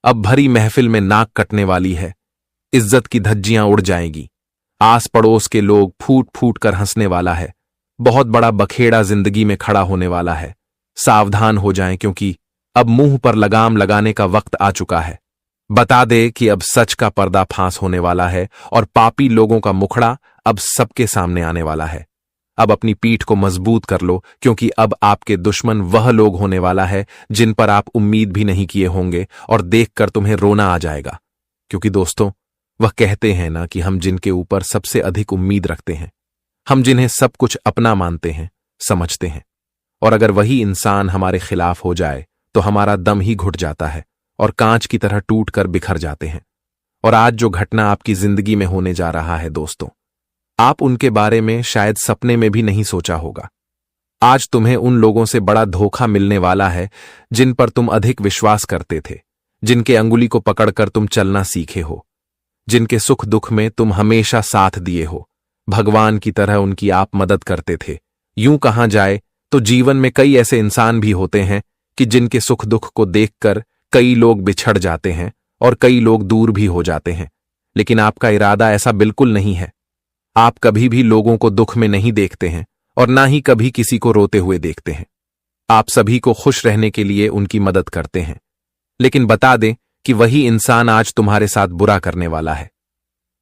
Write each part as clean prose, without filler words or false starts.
अब भरी महफिल में नाक कटने वाली है। इज्जत की धज्जियां उड़ जाएंगी। आस पड़ोस के लोग फूट फूट कर हंसने वाला है। बहुत बड़ा बखेड़ा जिंदगी में खड़ा होने वाला है। सावधान हो जाएं, क्योंकि अब मुंह पर लगाम लगाने का वक्त आ चुका है। बता दे कि अब सच का पर्दाफाश होने वाला है और पापी लोगों का मुखड़ा अब सबके सामने आने वाला है। अब अपनी पीठ को मजबूत कर लो, क्योंकि अब आपके दुश्मन वह लोग होने वाला है जिन पर आप उम्मीद भी नहीं किए होंगे, और देखकर तुम्हें रोना आ जाएगा। क्योंकि दोस्तों, वह कहते हैं ना कि हम जिनके ऊपर सबसे अधिक उम्मीद रखते हैं, हम जिन्हें सब कुछ अपना मानते हैं, समझते हैं, और अगर वही इंसान हमारे खिलाफ हो जाए तो हमारा दम ही घुट जाता है और कांच की तरह टूट कर बिखर जाते हैं। और आज जो घटना आपकी जिंदगी में होने जा रहा है दोस्तों, आप उनके बारे में शायद सपने में भी नहीं सोचा होगा। आज तुम्हें उन लोगों से बड़ा धोखा मिलने वाला है जिन पर तुम अधिक विश्वास करते थे, जिनके अंगुली को पकड़कर तुम चलना सीखे हो, जिनके सुख दुख में तुम हमेशा साथ दिए हो, भगवान की तरह उनकी आप मदद करते थे। यूं कहा जाए तो जीवन में कई ऐसे इंसान भी होते हैं कि जिनके सुख दुख को देखकर कई लोग बिछड़ जाते हैं और कई लोग दूर भी हो जाते हैं। लेकिन आपका इरादा ऐसा बिल्कुल नहीं है। आप कभी भी लोगों को दुख में नहीं देखते हैं और ना ही कभी किसी को रोते हुए देखते हैं। आप सभी को खुश रहने के लिए उनकी मदद करते हैं। लेकिन बता दें कि वही इंसान आज तुम्हारे साथ बुरा करने वाला है।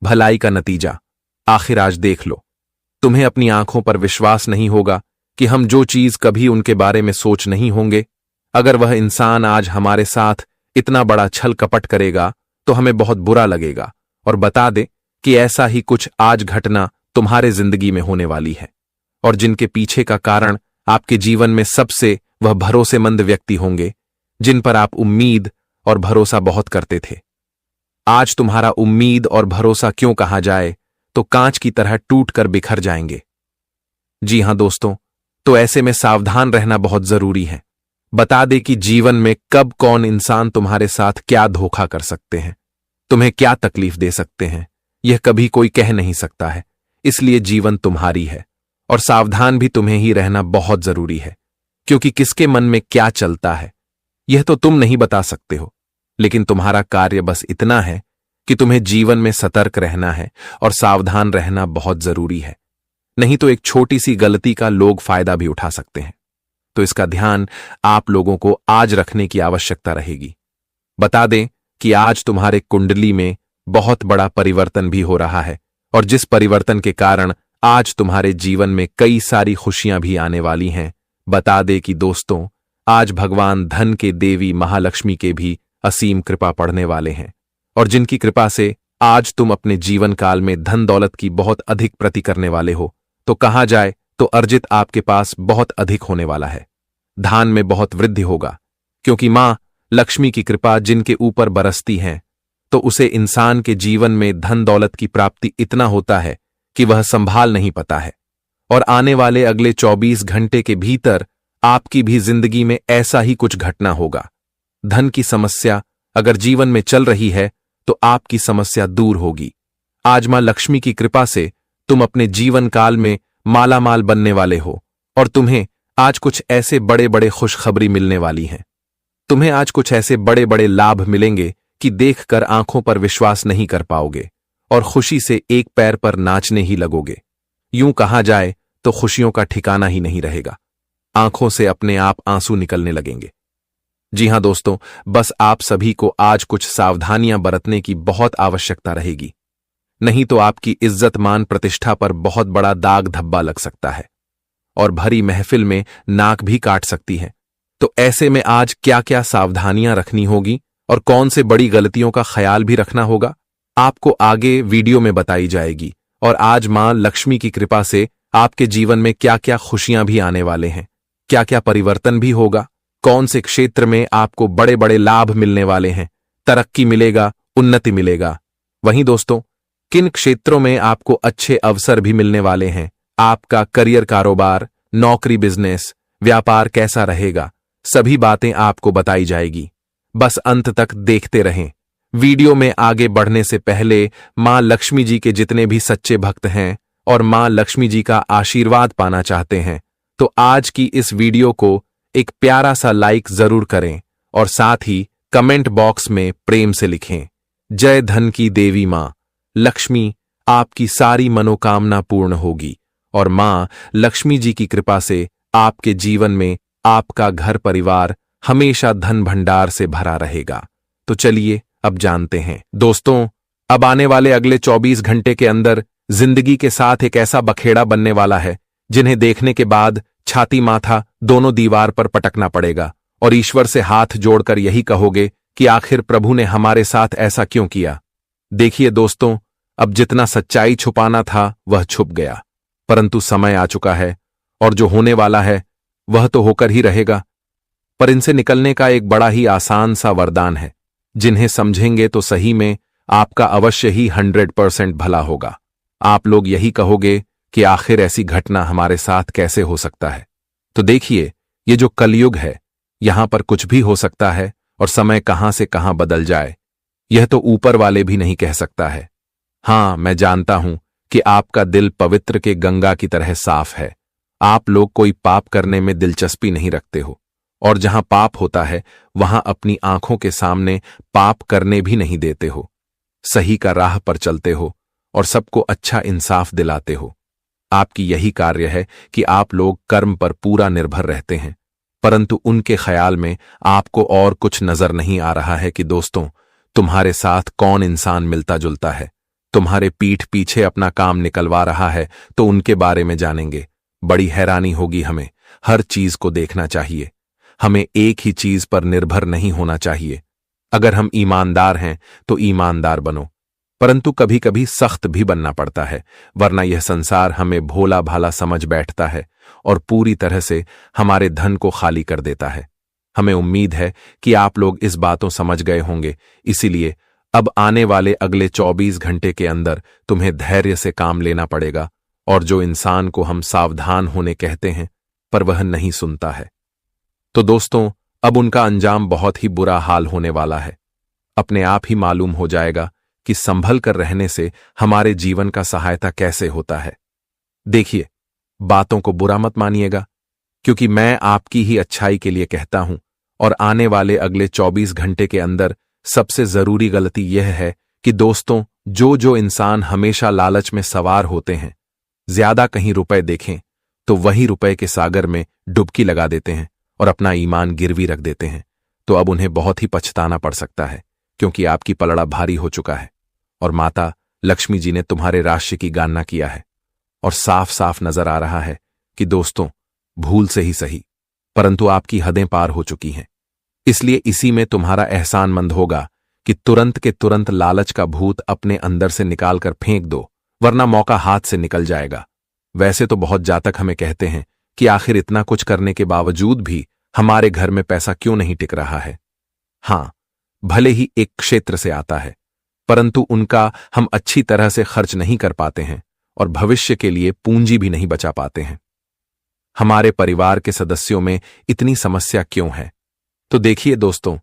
भलाई का नतीजा आखिर आज देख लो। तुम्हें अपनी आंखों पर विश्वास नहीं होगा कि हम जो चीज कभी उनके बारे में सोच नहीं होंगे, अगर वह इंसान आज हमारे साथ इतना बड़ा छल कपट करेगा तो हमें बहुत बुरा लगेगा। और बता दे कि ऐसा ही कुछ आज घटना तुम्हारे जिंदगी में होने वाली है, और जिनके पीछे का कारण आपके जीवन में सबसे वह भरोसेमंद व्यक्ति होंगे जिन पर आप उम्मीद और भरोसा बहुत करते थे। आज तुम्हारा उम्मीद और भरोसा क्यों कहा जाए तो कांच की तरह टूट कर बिखर जाएंगे। जी हां दोस्तों, तो ऐसे में सावधान रहना बहुत जरूरी है। बता दे कि जीवन में कब कौन इंसान तुम्हारे साथ क्या धोखा कर सकते हैं, तुम्हें क्या तकलीफ दे सकते हैं, यह कभी कोई कह नहीं सकता है। इसलिए जीवन तुम्हारी है और सावधान भी तुम्हें ही रहना बहुत जरूरी है, क्योंकि किसके मन में क्या चलता है यह तो तुम नहीं बता सकते हो। लेकिन तुम्हारा कार्य बस इतना है कि तुम्हें जीवन में सतर्क रहना है और सावधान रहना बहुत जरूरी है। नहीं तो एक छोटी सी गलती का लोग फायदा भी उठा सकते हैं। तो इसका ध्यान आप लोगों को आज रखने की आवश्यकता रहेगी। बता दें कि आज तुम्हारे कुंडली में बहुत बड़ा परिवर्तन भी हो रहा है, और जिस परिवर्तन के कारण आज तुम्हारे जीवन में कई सारी खुशियां भी आने वाली हैं। बता दे कि दोस्तों, आज भगवान धन के देवी महालक्ष्मी के भी असीम कृपा पढ़ने वाले हैं, और जिनकी कृपा से आज तुम अपने जीवन काल में धन दौलत की बहुत अधिक प्रति करने वाले हो। तो कहा जाए तो अर्जित आपके पास बहुत अधिक होने वाला है। धान में बहुत वृद्धि होगा, क्योंकि मां लक्ष्मी की कृपा जिनके ऊपर बरसती है तो उसे इंसान के जीवन में धन दौलत की प्राप्ति इतना होता है कि वह संभाल नहीं पाता है। और आने वाले अगले 24 घंटे के भीतर आपकी भी जिंदगी में ऐसा ही कुछ घटना होगा। धन की समस्या अगर जीवन में चल रही है तो आपकी समस्या दूर होगी। आज मां लक्ष्मी की कृपा से तुम अपने जीवन काल में मालामाल बनने वाले हो, और तुम्हें आज कुछ ऐसे बड़े बड़े खुशखबरी मिलने वाली हैं। तुम्हें आज कुछ ऐसे बड़े बड़े लाभ मिलेंगे कि देखकर आंखों पर विश्वास नहीं कर पाओगे और खुशी से एक पैर पर नाचने ही लगोगे। यूं कहा जाए तो खुशियों का ठिकाना ही नहीं रहेगा। आंखों से अपने आप आंसू निकलने लगेंगे। जी हां दोस्तों, बस आप सभी को आज कुछ सावधानियां बरतने की बहुत आवश्यकता रहेगी, नहीं तो आपकी इज्जत मान प्रतिष्ठा पर बहुत बड़ा दाग धब्बा लग सकता है और भरी महफिल में नाक भी काट सकती है। तो ऐसे में आज क्या क्या सावधानियां रखनी होगी और कौन से बड़ी गलतियों का ख्याल भी रखना होगा, आपको आगे वीडियो में बताई जाएगी। और आज मां लक्ष्मी की कृपा से आपके जीवन में क्या क्या खुशियां भी आने वाले हैं, क्या क्या परिवर्तन भी होगा, कौन से क्षेत्र में आपको बड़े बड़े लाभ मिलने वाले हैं, तरक्की मिलेगा, उन्नति मिलेगा। वहीं दोस्तों, किन क्षेत्रों में आपको अच्छे अवसर भी मिलने वाले हैं, आपका करियर, कारोबार, नौकरी, बिजनेस, व्यापार कैसा रहेगा, सभी बातें आपको बताई जाएगी। बस अंत तक देखते रहें। वीडियो में आगे बढ़ने से पहले मां लक्ष्मी जी के जितने भी सच्चे भक्त हैं और मां लक्ष्मी जी का आशीर्वाद पाना चाहते हैं तो आज की इस वीडियो को एक प्यारा सा लाइक जरूर करें और साथ ही कमेंट बॉक्स में प्रेम से लिखें, जय धन की देवी मां लक्ष्मी, आपकी सारी मनोकामना पूर्ण होगी और मां लक्ष्मी जी की कृपा से आपके जीवन में आपका घर परिवार हमेशा धन भंडार से भरा रहेगा। तो चलिए अब जानते हैं दोस्तों, अब आने वाले अगले 24 घंटे के अंदर जिंदगी के साथ एक ऐसा बखेड़ा बनने वाला है जिन्हें देखने के बाद छाती माथा दोनों दीवार पर पटकना पड़ेगा और ईश्वर से हाथ जोड़कर यही कहोगे कि आखिर प्रभु ने हमारे साथ ऐसा क्यों किया। देखिए दोस्तों, अब जितना सच्चाई छुपाना था वह छुप गया, परंतु समय आ चुका है और जो होने वाला है वह तो होकर ही रहेगा। पर इनसे निकलने का एक बड़ा ही आसान सा वरदान है, जिन्हें समझेंगे तो सही में आपका अवश्य ही 100% भला होगा। आप लोग यही कहोगे कि आखिर ऐसी घटना हमारे साथ कैसे हो सकता है। तो देखिए, ये जो कलयुग है, यहां पर कुछ भी हो सकता है और समय कहां से कहां बदल जाए, यह तो ऊपर वाले भी नहीं कह सकता है। हां, मैं जानता हूं कि आपका दिल पवित्र के गंगा की तरह साफ है। आप लोग कोई पाप करने में दिलचस्पी नहीं रखते हो और जहां पाप होता है वहां अपनी आंखों के सामने पाप करने भी नहीं देते हो। सही का राह पर चलते हो और सबको अच्छा इंसाफ दिलाते हो। आपकी यही कार्य है कि आप लोग कर्म पर पूरा निर्भर रहते हैं, परंतु उनके ख्याल में आपको और कुछ नजर नहीं आ रहा है कि दोस्तों, तुम्हारे साथ कौन इंसान मिलता जुलता है, तुम्हारे पीठ पीछे अपना काम निकलवा रहा है, तो उनके बारे में जानेंगे। बड़ी हैरानी होगी हमें। हर चीज को देखना चाहिए, हमें एक ही चीज पर निर्भर नहीं होना चाहिए। अगर हम ईमानदार हैं तो ईमानदार बनो, परंतु कभी कभी सख्त भी बनना पड़ता है, वरना यह संसार हमें भोला भाला समझ बैठता है और पूरी तरह से हमारे धन को खाली कर देता है। हमें उम्मीद है कि आप लोग इस बातों समझ गए होंगे, इसीलिए अब आने वाले अगले 24 घंटे के अंदर तुम्हें धैर्य से काम लेना पड़ेगा। और जो इंसान को हम सावधान होने कहते हैं पर वह नहीं सुनता है, तो दोस्तों अब उनका अंजाम बहुत ही बुरा हाल होने वाला है। अपने आप ही मालूम हो जाएगा कि संभल कर रहने से हमारे जीवन का सहायता कैसे होता है। देखिए, बातों को बुरा मत मानिएगा, क्योंकि मैं आपकी ही अच्छाई के लिए कहता हूं और आने वाले अगले 24 घंटे के अंदर सबसे जरूरी गलती यह है कि दोस्तों, जो इंसान हमेशा लालच में सवार होते हैं, ज्यादा कहीं रुपए देखें तो वही रुपए के सागर में डुबकी लगा देते हैं और अपना ईमान गिरवी रख देते हैं, तो अब उन्हें बहुत ही पछताना पड़ सकता है, क्योंकि आपकी पलड़ा भारी हो चुका है और माता लक्ष्मी जी ने तुम्हारे राशि की गणना किया है और साफ साफ नजर आ रहा है कि दोस्तों, भूल से ही सही, परंतु आपकी हदें पार हो चुकी हैं। इसलिए इसी में तुम्हारा एहसानमंद होगा कि तुरंत के तुरंत लालच का भूत अपने अंदर से निकाल कर फेंक दो, वरना मौका हाथ से निकल जाएगा। वैसे तो बहुत जातक हमें कहते हैं कि आखिर इतना कुछ करने के बावजूद भी हमारे घर में पैसा क्यों नहीं टिक रहा है। हां, भले ही एक क्षेत्र से आता है, परंतु उनका हम अच्छी तरह से खर्च नहीं कर पाते हैं और भविष्य के लिए पूंजी भी नहीं बचा पाते हैं। हमारे परिवार के सदस्यों में इतनी समस्या क्यों है? तो देखिए दोस्तों,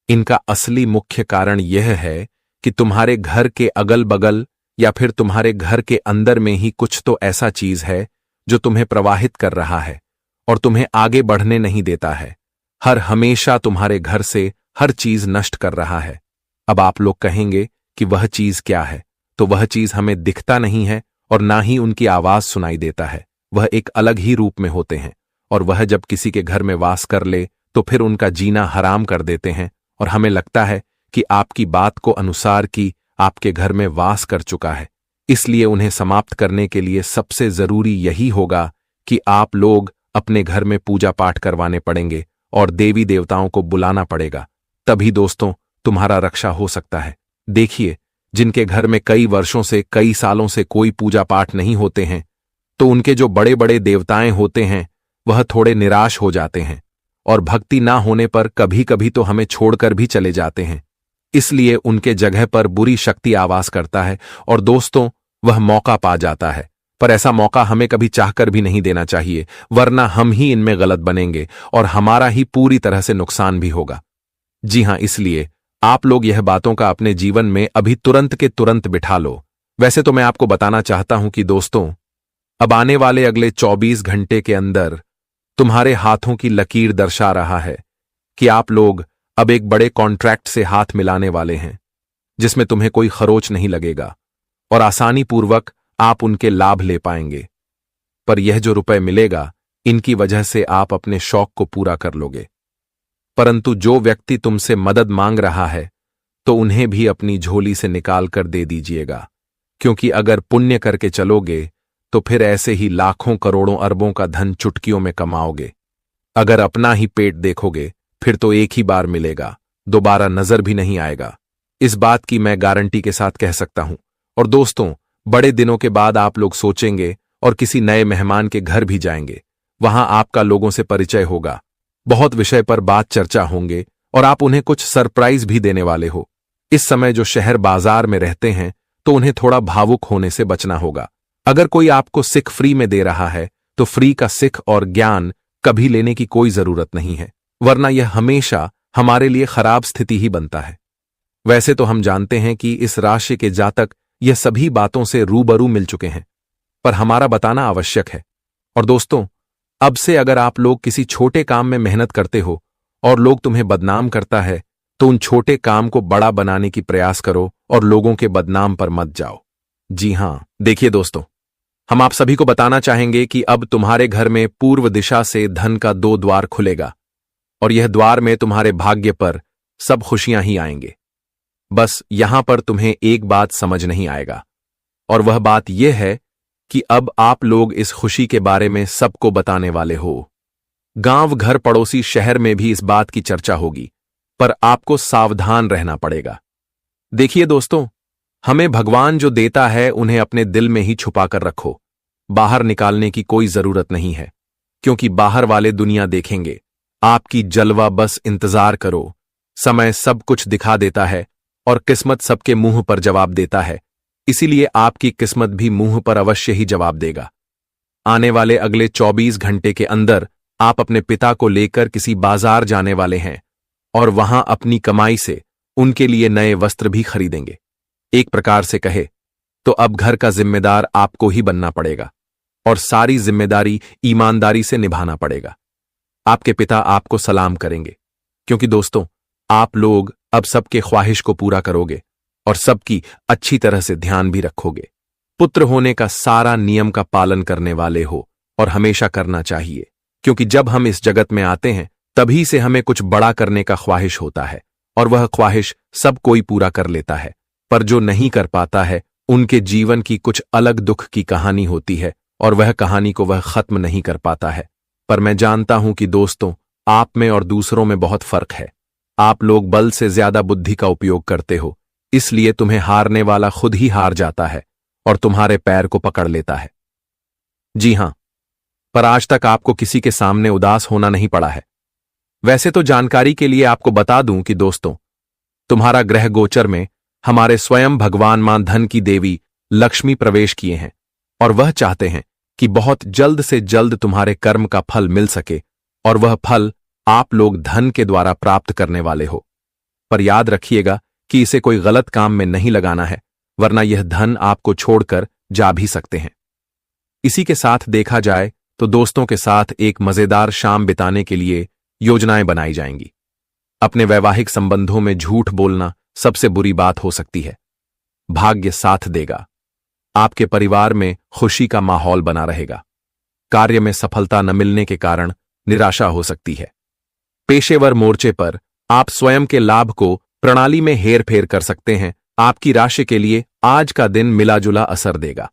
इनका असली मुख्य कारण यह है कि तुम्हारे घर के अगल बगल या फिर तुम्हारे घर के अंदर में ही कुछ तो ऐसा चीज है जो तुम्हें प्रवाहित कर रहा है और तुम्हें आगे बढ़ने नहीं देता है। हर हमेशा तुम्हारे घर से हर चीज नष्ट कर रहा है। अब आप लोग कहेंगे कि वह चीज क्या है, तो वह चीज हमें दिखता नहीं है और ना ही उनकी आवाज सुनाई देता है। वह एक अलग ही रूप में होते हैं और वह जब किसी के घर में वास कर ले तो फिर उनका जीना हराम कर देते हैं और हमें लगता है कि आपकी बात को अनुसार की आपके घर में वास कर चुका है। इसलिए उन्हें समाप्त करने के लिए सबसे जरूरी यही होगा कि आप लोग अपने घर में पूजा पाठ करवाने पड़ेंगे और देवी देवताओं को बुलाना पड़ेगा, तभी दोस्तों तुम्हारा रक्षा हो सकता है। देखिए, जिनके घर में कई वर्षों से कई सालों से कोई पूजा पाठ नहीं होते हैं, तो उनके जो बड़े बड़े देवताएं होते हैं वह थोड़े निराश हो जाते हैं और भक्ति ना होने पर कभी कभी तो हमें छोड़कर भी चले जाते हैं। इसलिए उनके जगह पर बुरी शक्ति आवास करता है और दोस्तों वह मौका पा जाता है, पर ऐसा मौका हमें कभी चाहकर भी नहीं देना चाहिए, वरना हम ही इनमें गलत बनेंगे और हमारा ही पूरी तरह से नुकसान भी होगा। जी हां, इसलिए आप लोग यह बातों का अपने जीवन में अभी तुरंत के तुरंत बिठा लो। वैसे तो मैं आपको बताना चाहता हूं कि दोस्तों, अब आने वाले अगले 24 घंटे के अंदर तुम्हारे हाथों की लकीर दर्शा रहा है कि आप लोग अब एक बड़े कॉन्ट्रैक्ट से हाथ मिलाने वाले हैं जिसमें तुम्हें कोई खरोच नहीं लगेगा और आसानी पूर्वक आप उनके लाभ ले पाएंगे। पर यह जो रुपए मिलेगा, इनकी वजह से आप अपने शौक को पूरा कर लोगे। परंतु जो व्यक्ति तुमसे मदद मांग रहा है तो उन्हें भी अपनी झोली से निकाल कर दे दीजिएगा, क्योंकि अगर पुण्य करके चलोगे तो फिर ऐसे ही लाखों करोड़ों अरबों का धन चुटकियों में कमाओगे। अगर अपना ही पेट देखोगे फिर तो एक ही बार मिलेगा, दोबारा नजर भी नहीं आएगा। इस बात की मैं गारंटी के साथ कह सकता हूं। और दोस्तों, बड़े दिनों के बाद आप लोग सोचेंगे और किसी नए मेहमान के घर भी जाएंगे, वहां आपका लोगों से परिचय होगा, बहुत विषय पर बात चर्चा होंगे और आप उन्हें कुछ सरप्राइज भी देने वाले हो। इस समय जो शहर बाजार में रहते हैं तो उन्हें थोड़ा भावुक होने से बचना होगा। अगर कोई आपको सिख फ्री में दे रहा है तो फ्री का सिख और ज्ञान कभी लेने की कोई जरूरत नहीं है, वरना यह हमेशा हमारे लिए खराब स्थिति ही बनता है। वैसे तो हम जानते हैं कि इस राशि के जातक यह सभी बातों से रूबरू मिल चुके हैं, पर हमारा बताना आवश्यक है। और दोस्तों, अब से अगर आप लोग किसी छोटे काम में मेहनत करते हो और लोग तुम्हें बदनाम करता है तो उन छोटे काम को बड़ा बनाने की प्रयास करो और लोगों के बदनाम पर मत जाओ। जी हां, देखिए दोस्तों, हम आप सभी को बताना चाहेंगे कि अब तुम्हारे घर में पूर्व दिशा से धन का 2 द्वार खुलेगा और यह द्वार में तुम्हारे भाग्य पर सब खुशियां ही आएंगे। बस यहां पर तुम्हें एक बात समझ नहीं आएगा, और वह बात यह है कि अब आप लोग इस खुशी के बारे में सबको बताने वाले हो। गांव, घर, पड़ोसी, शहर में भी इस बात की चर्चा होगी, पर आपको सावधान रहना पड़ेगा। देखिए दोस्तों, हमें भगवान जो देता है उन्हें अपने दिल में ही छुपा कर रखो, बाहर निकालने की कोई जरूरत नहीं है, क्योंकि बाहर वाले दुनिया देखेंगे। आपकी जलवा बस इंतजार करो, समय सब कुछ दिखा देता है और किस्मत सबके मुंह पर जवाब देता है, इसीलिए आपकी किस्मत भी मुंह पर अवश्य ही जवाब देगा। आने वाले अगले 24 घंटे के अंदर आप अपने पिता को लेकर किसी बाजार जाने वाले हैं और वहां अपनी कमाई से उनके लिए नए वस्त्र भी खरीदेंगे। एक प्रकार से कहे तो अब घर का जिम्मेदार आपको ही बनना पड़ेगा और सारी जिम्मेदारी ईमानदारी से निभाना पड़ेगा। आपके पिता आपको सलाम करेंगे, क्योंकि दोस्तों, आप लोग अब सबके ख्वाहिश को पूरा करोगे और सबकी अच्छी तरह से ध्यान भी रखोगे। पुत्र होने का सारा नियम का पालन करने वाले हो और हमेशा करना चाहिए, क्योंकि जब हम इस जगत में आते हैं तभी से हमें कुछ बड़ा करने का ख्वाहिश होता है और वह ख्वाहिश सब कोई पूरा कर लेता है, पर जो नहीं कर पाता है उनके जीवन की कुछ अलग दुख की कहानी होती है और वह कहानी को वह खत्म नहीं कर पाता है। पर मैं जानता हूं कि दोस्तों, आप में और दूसरों में बहुत फर्क है। आप लोग बल से ज्यादा बुद्धि का उपयोग करते हो, इसलिए तुम्हें हारने वाला खुद ही हार जाता है और तुम्हारे पैर को पकड़ लेता है। जी हां, पर आज तक आपको किसी के सामने उदास होना नहीं पड़ा है। वैसे तो जानकारी के लिए आपको बता दूं कि दोस्तों, तुम्हारा ग्रह गोचर में हमारे स्वयं भगवान मां धन की देवी लक्ष्मी प्रवेश किए हैं और वह चाहते हैं कि बहुत जल्द से जल्द तुम्हारे कर्म का फल मिल सके और वह फल आप लोग धन के द्वारा प्राप्त करने वाले हो। पर याद रखिएगा कि इसे कोई गलत काम में नहीं लगाना है, वरना यह धन आपको छोड़कर जा भी सकते हैं। इसी के साथ देखा जाए तो दोस्तों के साथ एक मजेदार शाम बिताने के लिए योजनाएं बनाई जाएंगी। अपने वैवाहिक संबंधों में झूठ बोलना सबसे बुरी बात हो सकती है। भाग्य साथ देगा, आपके परिवार में खुशी का माहौल बना रहेगा। कार्य में सफलता न मिलने के कारण निराशा हो सकती है। पेशेवर मोर्चे पर आप स्वयं के लाभ को प्रणाली में हेरफेर कर सकते हैं। आपकी राशि के लिए आज का दिन मिलाजुला असर देगा।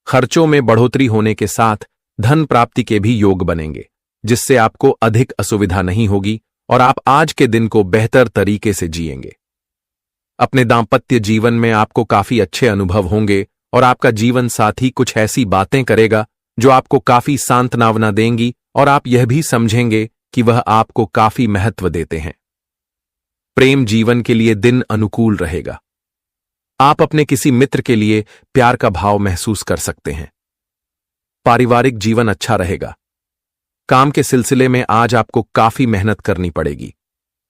खर्चों में बढ़ोतरी होने के साथ धन प्राप्ति के भी योग बनेंगे, जिससे आपको अधिक असुविधा नहीं होगी और आप आज के दिन को बेहतर तरीके से जिएंगे। अपने दाम्पत्य जीवन में आपको काफी अच्छे अनुभव होंगे और आपका जीवन साथी कुछ ऐसी बातें करेगा जो आपको काफी सांत्वना देंगी और आप यह भी समझेंगे कि वह आपको काफी महत्व देते हैं। प्रेम जीवन के लिए दिन अनुकूल रहेगा। आप अपने किसी मित्र के लिए प्यार का भाव महसूस कर सकते हैं। पारिवारिक जीवन अच्छा रहेगा। काम के सिलसिले में आज आपको काफी मेहनत करनी पड़ेगी।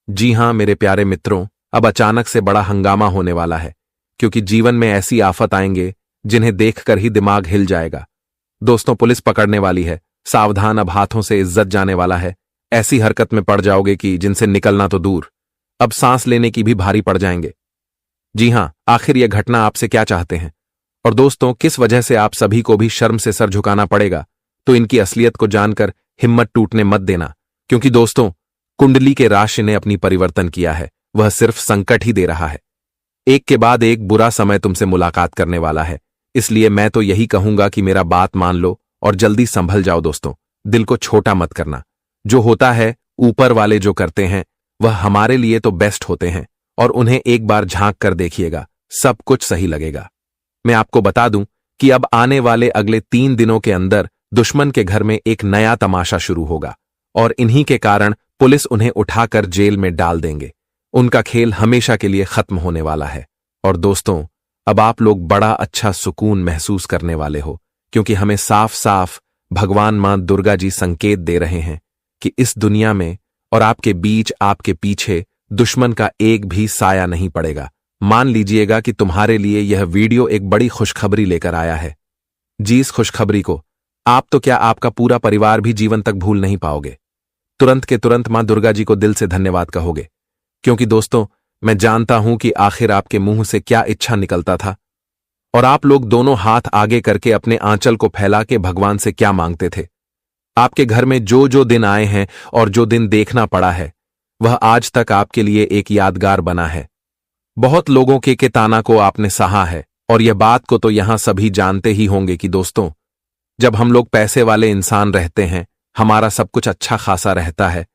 जी हां मेरे प्यारे मित्रों, अब अचानक से बड़ा हंगामा होने वाला है, क्योंकि जीवन में ऐसी आफत आएंगे जिन्हें देखकर ही दिमाग हिल जाएगा। दोस्तों, पुलिस पकड़ने वाली है, सावधान, अब हाथों से इज्जत जाने वाला है। ऐसी हरकत में पड़ जाओगे कि जिनसे निकलना तो दूर, अब सांस लेने की भी भारी पड़ जाएंगे। जी हां, आखिर यह घटना आपसे क्या चाहते हैं? और दोस्तों, किस वजह से आप सभी को भी शर्म से सर झुकाना पड़ेगा? तो इनकी असलियत को जानकर हिम्मत टूटने मत देना, क्योंकि दोस्तों, कुंडली के राशि ने अपनी परिवर्तन किया है। वह सिर्फ संकट ही दे रहा है। एक के बाद एक बुरा समय तुमसे मुलाकात करने वाला है। इसलिए मैं तो यही कहूंगा कि मेरा बात मान लो और जल्दी संभल जाओ दोस्तों। दिल को छोटा मत करना। जो होता है, ऊपर वाले जो करते हैं, वह हमारे लिए तो बेस्ट होते हैं, और उन्हें एक बार झांक कर देखिएगा, सब कुछ सही लगेगा। मैं आपको बता दूं कि अब आने वाले अगले 3 दिनों के अंदर दुश्मन के घर में एक नया तमाशा शुरू होगा, और इन्हीं के कारण पुलिस उन्हें उठाकर जेल में डाल देंगे। उनका खेल हमेशा के लिए खत्म होने वाला है। और दोस्तों, अब आप लोग बड़ा अच्छा सुकून महसूस करने वाले हो, क्योंकि हमें साफ साफ भगवान मां दुर्गा जी संकेत दे रहे हैं कि इस दुनिया में और आपके बीच, आपके पीछे दुश्मन का एक भी साया नहीं पड़ेगा। मान लीजिएगा कि तुम्हारे लिए यह वीडियो एक बड़ी खुशखबरी लेकर आया है। जी, इस खुशखबरी को आप तो क्या, आपका पूरा परिवार भी जीवन तक भूल नहीं पाओगे। तुरंत के तुरंत मां दुर्गा जी को दिल से धन्यवाद कहोगे, क्योंकि दोस्तों, मैं जानता हूं कि आखिर आपके मुंह से क्या इच्छा निकलता था, और आप लोग दोनों हाथ आगे करके अपने आंचल को फैला के भगवान से क्या मांगते थे। आपके घर में जो जो दिन आए हैं और जो दिन देखना पड़ा है, वह आज तक आपके लिए एक यादगार बना है। बहुत लोगों के ताना को आपने सहा है, और यह बात को तो यहां सभी जानते ही होंगे कि दोस्तों, जब हम लोग पैसे वाले इंसान रहते हैं, हमारा सब कुछ अच्छा खासा रहता है,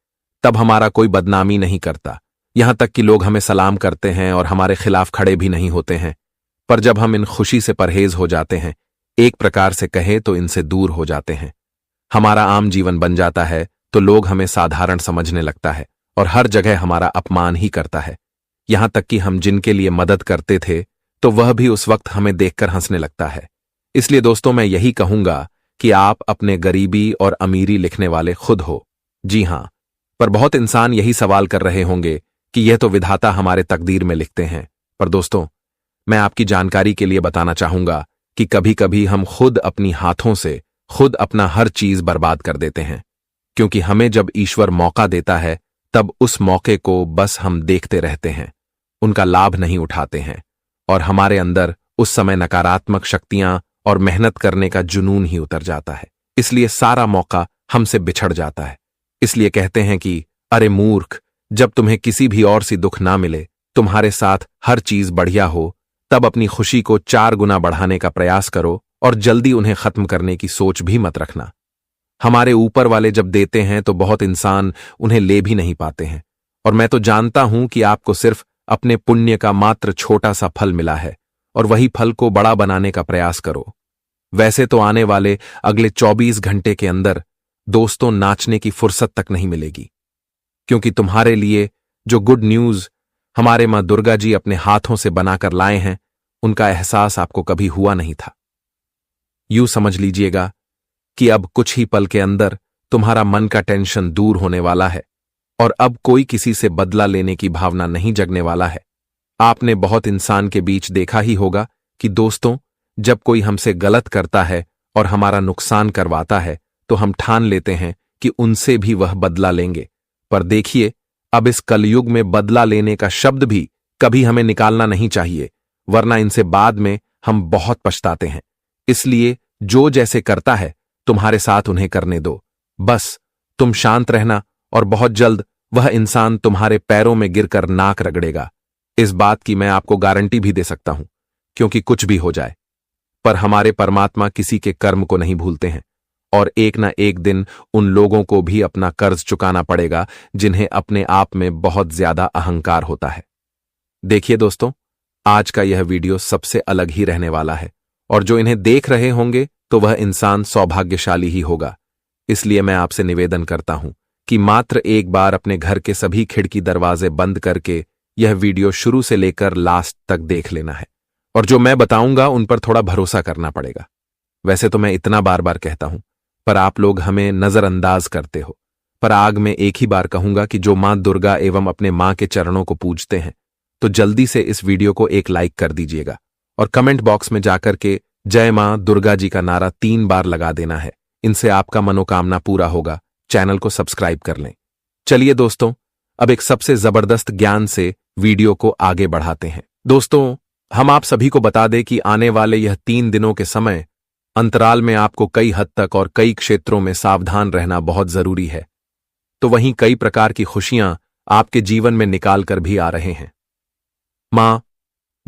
तब हमारा कोई बदनामी नहीं करता। यहां तक कि लोग हमें सलाम करते हैं और हमारे खिलाफ खड़े भी नहीं होते हैं। पर जब हम इन खुशी से परहेज हो जाते हैं, एक प्रकार से कहें तो इनसे दूर हो जाते हैं, हमारा आम जीवन बन जाता है, तो लोग हमें साधारण समझने लगता है और हर जगह हमारा अपमान ही करता है। यहां तक कि हम जिनके लिए मदद करते थे, तो वह भी उस वक्त हमें देखकर हंसने लगता है। इसलिए दोस्तों, मैं यही कहूंगा कि आप अपने गरीबी और अमीरी लिखने वाले खुद हो। जी हां, पर बहुत इंसान यही सवाल कर रहे होंगे कि यह तो विधाता हमारे तकदीर में लिखते हैं। पर दोस्तों, मैं आपकी जानकारी के लिए बताना चाहूंगा कि कभी कभी हम खुद अपनी हाथों से खुद अपना हर चीज बर्बाद कर देते हैं, क्योंकि हमें जब ईश्वर मौका देता है, तब उस मौके को बस हम देखते रहते हैं, उनका लाभ नहीं उठाते हैं, और हमारे अंदर उस समय नकारात्मक शक्तियां और मेहनत करने का जुनून ही उतर जाता है। इसलिए सारा मौका हमसे बिछड़ जाता है। इसलिए कहते हैं कि अरे मूर्ख, जब तुम्हें किसी भी और सी दुख ना मिले, तुम्हारे साथ हर चीज बढ़िया हो, तब अपनी खुशी को 4 गुना बढ़ाने का प्रयास करो, और जल्दी उन्हें खत्म करने की सोच भी मत रखना। हमारे ऊपर वाले जब देते हैं तो बहुत इंसान उन्हें ले भी नहीं पाते हैं, और मैं तो जानता हूं कि आपको सिर्फ अपने पुण्य का मात्र छोटा सा फल मिला है, और वही फल को बड़ा बनाने का प्रयास करो। वैसे तो आने वाले अगले 24 घंटे के अंदर दोस्तों, नाचने की फुर्सत तक नहीं मिलेगी, क्योंकि तुम्हारे लिए जो गुड न्यूज हमारे मां दुर्गा जी अपने हाथों से बनाकर लाए हैं, उनका एहसास आपको कभी हुआ नहीं था। यूं समझ लीजिएगा कि अब कुछ ही पल के अंदर तुम्हारा मन का टेंशन दूर होने वाला है, और अब कोई किसी से बदला लेने की भावना नहीं जगने वाला है। आपने बहुत इंसान के बीच देखा ही होगा कि दोस्तों, जब कोई हमसे गलत करता है और हमारा नुकसान करवाता है, तो हम ठान लेते हैं कि उनसे भी वह बदला लेंगे। पर देखिए, अब इस कलयुग में बदला लेने का शब्द भी कभी हमें निकालना नहीं चाहिए, वरना इनसे बाद में हम बहुत पछताते हैं। इसलिए जो जैसे करता है, तुम्हारे साथ उन्हें करने दो। बस तुम शांत रहना, और बहुत जल्द वह इंसान तुम्हारे पैरों में गिरकर नाक रगड़ेगा। इस बात की मैं आपको गारंटी भी दे सकता हूं, क्योंकि कुछ भी हो जाए, पर हमारे परमात्मा किसी के कर्म को नहीं भूलते हैं, और एक ना एक दिन उन लोगों को भी अपना कर्ज चुकाना पड़ेगा जिन्हें अपने आप में बहुत ज्यादा अहंकार होता है। देखिए दोस्तों, आज का यह वीडियो सबसे अलग ही रहने वाला है, और जो इन्हें देख रहे होंगे तो वह इंसान सौभाग्यशाली ही होगा। इसलिए मैं आपसे निवेदन करता हूं कि मात्र एक बार अपने घर के सभी खिड़की दरवाजे बंद करके यह वीडियो शुरू से लेकर लास्ट तक देख लेना है, और जो मैं बताऊंगा उन पर थोड़ा भरोसा करना पड़ेगा। वैसे तो मैं इतना बार बार कहता हूं, पर आप लोग हमें नजरअंदाज करते हो। पर आग में एक ही बार कहूंगा कि जो मां दुर्गा एवं अपने मां के चरणों को पूजते हैं, तो जल्दी से इस वीडियो को एक लाइक कर दीजिएगा, और कमेंट बॉक्स में जाकर के जय मां दुर्गा जी का नारा 3 बार लगा देना है। इनसे आपका मनोकामना पूरा होगा। चैनल को सब्सक्राइब कर लें। चलिए दोस्तों, अब एक सबसे जबरदस्त ज्ञान से वीडियो को आगे बढ़ाते हैं। दोस्तों, हम आप सभी को बता दें कि आने वाले यह 3 दिनों के समय अंतराल में आपको कई हद तक और कई क्षेत्रों में सावधान रहना बहुत जरूरी है। तो वहीं कई प्रकार की खुशियां आपके जीवन में निकाल कर भी आ रहे हैं। मां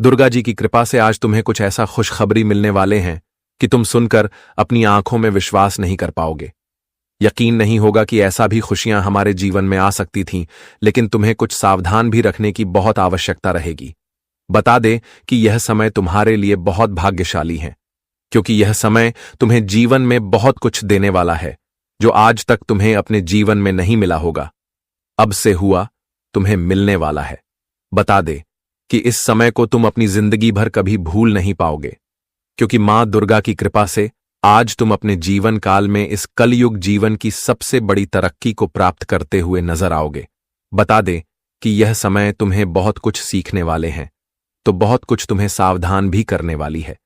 दुर्गा जी की कृपा से आज तुम्हें कुछ ऐसा खुशखबरी मिलने वाले हैं कि तुम सुनकर अपनी आंखों में विश्वास नहीं कर पाओगे। यकीन नहीं होगा कि ऐसा भी खुशियां हमारे जीवन में आ सकती थीं, लेकिन तुम्हें कुछ सावधान भी रखने की बहुत आवश्यकता रहेगी। बता दे कि यह समय तुम्हारे लिए बहुत भाग्यशाली है, क्योंकि यह समय तुम्हें जीवन में बहुत कुछ देने वाला है जो आज तक तुम्हें अपने जीवन में नहीं मिला होगा। अब से हुआ तुम्हें मिलने वाला है। बता दे कि इस समय को तुम अपनी जिंदगी भर कभी भूल नहीं पाओगे, क्योंकि मां दुर्गा की कृपा से आज तुम अपने जीवन काल में इस कलयुग जीवन की सबसे बड़ी तरक्की को प्राप्त करते हुए नजर आओगे। बता दे कि यह समय तुम्हें बहुत कुछ सीखने वाले हैं, तो बहुत कुछ तुम्हें सावधान भी करने वाली है,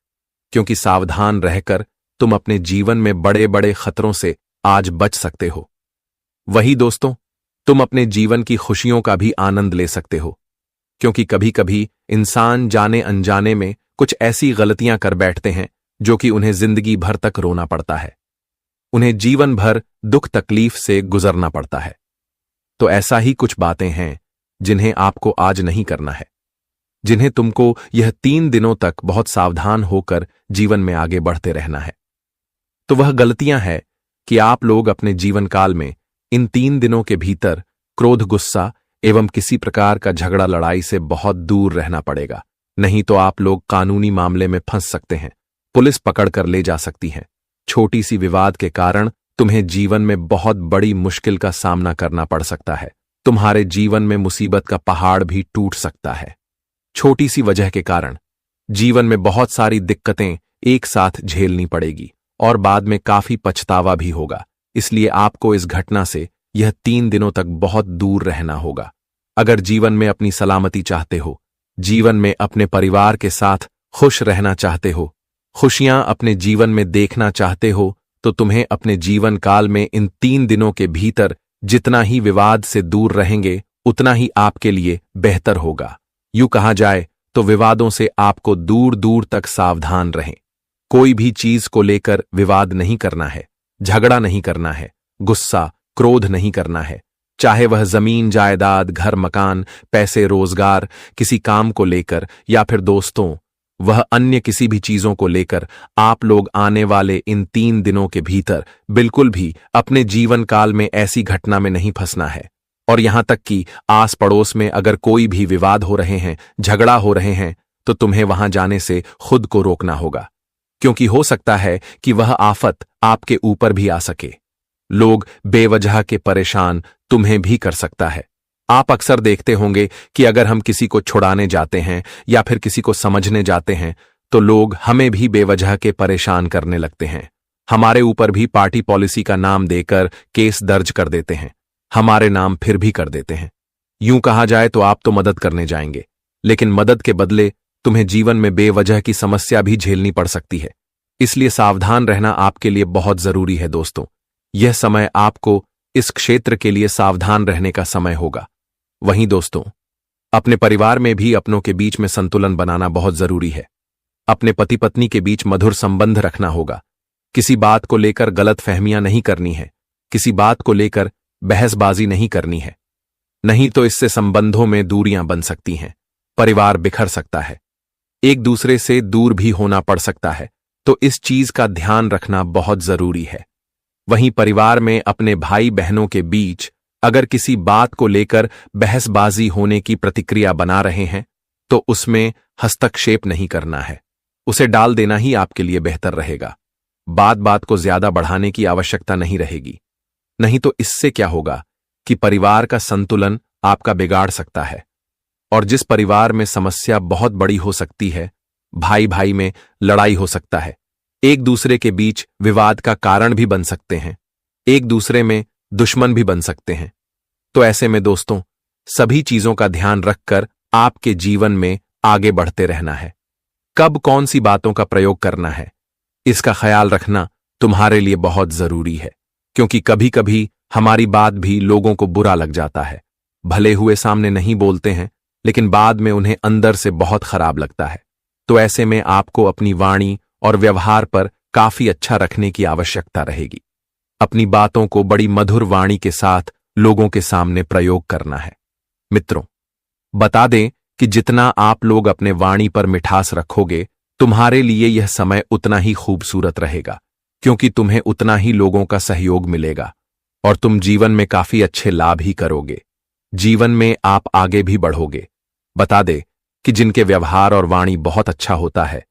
क्योंकि सावधान रहकर तुम अपने जीवन में बड़े बड़े खतरों से आज बच सकते हो। वही दोस्तों, तुम अपने जीवन की खुशियों का भी आनंद ले सकते हो, क्योंकि कभी कभी इंसान जाने अनजाने में कुछ ऐसी गलतियां कर बैठते हैं जो कि उन्हें जिंदगी भर तक रोना पड़ता है, उन्हें जीवन भर दुख तकलीफ से गुजरना पड़ता है। तो ऐसा ही कुछ बातें हैं जिन्हें आपको आज नहीं करना है, जिन्हें तुमको यह 3 दिनों तक बहुत सावधान होकर जीवन में आगे बढ़ते रहना है। तो वह गलतियां हैं कि आप लोग अपने जीवन काल में इन 3 दिनों के भीतर क्रोध, गुस्सा एवं किसी प्रकार का झगड़ा लड़ाई से बहुत दूर रहना पड़ेगा, नहीं तो आप लोग कानूनी मामले में फंस सकते हैं, पुलिस पकड़ कर ले जा सकती है। छोटी सी विवाद के कारण तुम्हें जीवन में बहुत बड़ी मुश्किल का सामना करना पड़ सकता है। तुम्हारे जीवन में मुसीबत का पहाड़ भी टूट सकता है। छोटी सी वजह के कारण जीवन में बहुत सारी दिक्कतें एक साथ झेलनी पड़ेगी और बाद में काफी पछतावा भी होगा। इसलिए आपको इस घटना से यह 3 दिनों तक बहुत दूर रहना होगा। अगर जीवन में अपनी सलामती चाहते हो, जीवन में अपने परिवार के साथ खुश रहना चाहते हो, खुशियां अपने जीवन में देखना चाहते हो, तो तुम्हें अपने जीवन काल में इन 3 दिनों के भीतर जितना ही विवाद से दूर रहेंगे उतना ही आपके लिए बेहतर होगा। यूं कहा जाए तो विवादों से आपको दूर दूर तक सावधान रहें। कोई भी चीज को लेकर विवाद नहीं करना है, झगड़ा नहीं करना है, गुस्सा क्रोध नहीं करना है, चाहे वह जमीन जायदाद, घर मकान, पैसे रोजगार, किसी काम को लेकर या फिर दोस्तों, वह अन्य किसी भी चीजों को लेकर आप लोग आने वाले इन 3 दिनों के भीतर बिल्कुल भी अपने जीवन काल में ऐसी घटना में नहीं फंसना है। और यहां तक कि आस पड़ोस में अगर कोई भी विवाद हो रहे हैं, झगड़ा हो रहे हैं, तो तुम्हें वहां जाने से खुद को रोकना होगा, क्योंकि हो सकता है कि वह आफत आपके ऊपर भी आ सके। लोग बेवजह के परेशान तुम्हें भी कर सकता है। आप अक्सर देखते होंगे कि अगर हम किसी को छुड़ाने जाते हैं या फिर किसी को समझने जाते हैं तो लोग हमें भी बेवजह के परेशान करने लगते हैं। हमारे ऊपर भी पार्टी पॉलिसी का नाम देकर केस दर्ज कर देते हैं, हमारे नाम फिर भी कर देते हैं। यूं कहा जाए तो आप तो मदद करने जाएंगे, लेकिन मदद के बदले तुम्हें जीवन में बेवजह की समस्या भी झेलनी पड़ सकती है। इसलिए सावधान रहना आपके लिए बहुत जरूरी है दोस्तों। यह समय आपको इस क्षेत्र के लिए सावधान रहने का समय होगा। वहीं दोस्तों, अपने परिवार में भी अपनों के बीच में संतुलन बनाना बहुत जरूरी है। अपने पति पत्नी के बीच मधुर संबंध रखना होगा। किसी बात को लेकर गलत फहमियां नहीं करनी है, किसी बात को लेकर बहसबाजी नहीं करनी है, नहीं तो इससे संबंधों में दूरियां बन सकती हैं, परिवार बिखर सकता है, एक दूसरे से दूर भी होना पड़ सकता है। तो इस चीज का ध्यान रखना बहुत जरूरी है। वहीं परिवार में अपने भाई बहनों के बीच अगर किसी बात को लेकर बहसबाजी होने की प्रतिक्रिया बना रहे हैं तो उसमें हस्तक्षेप नहीं करना है, उसे डाल देना ही आपके लिए बेहतर रहेगा। बात को ज्यादा बढ़ाने की आवश्यकता नहीं रहेगी, नहीं तो इससे क्या होगा कि परिवार का संतुलन आपका बिगाड़ सकता है। और जिस परिवार में समस्या बहुत बड़ी हो सकती है, भाई भाई में लड़ाई हो सकता है, एक दूसरे के बीच विवाद का कारण भी बन सकते हैं, एक दूसरे में दुश्मन भी बन सकते हैं। तो ऐसे में दोस्तों, सभी चीजों का ध्यान रखकर आपके जीवन में आगे बढ़ते रहना है। कब कौन सी बातों का प्रयोग करना है, इसका ख्याल रखना तुम्हारे लिए बहुत जरूरी है, क्योंकि कभी कभी हमारी बात भी लोगों को बुरा लग जाता है। भले हुए सामने नहीं बोलते हैं, लेकिन बाद में उन्हें अंदर से बहुत खराब लगता है। तो ऐसे में आपको अपनी वाणी और व्यवहार पर काफी अच्छा रखने की आवश्यकता रहेगी। अपनी बातों को बड़ी मधुर वाणी के साथ लोगों के सामने प्रयोग करना है। मित्रों, बता दें कि जितना आप लोग अपने वाणी पर मिठास रखोगे, तुम्हारे लिए यह समय उतना ही खूबसूरत रहेगा, क्योंकि तुम्हें उतना ही लोगों का सहयोग मिलेगा और तुम जीवन में काफी अच्छे लाभ ही करोगे। जीवन में आप आगे भी बढ़ोगे। बता दे कि जिनके व्यवहार और वाणी बहुत अच्छा होता है,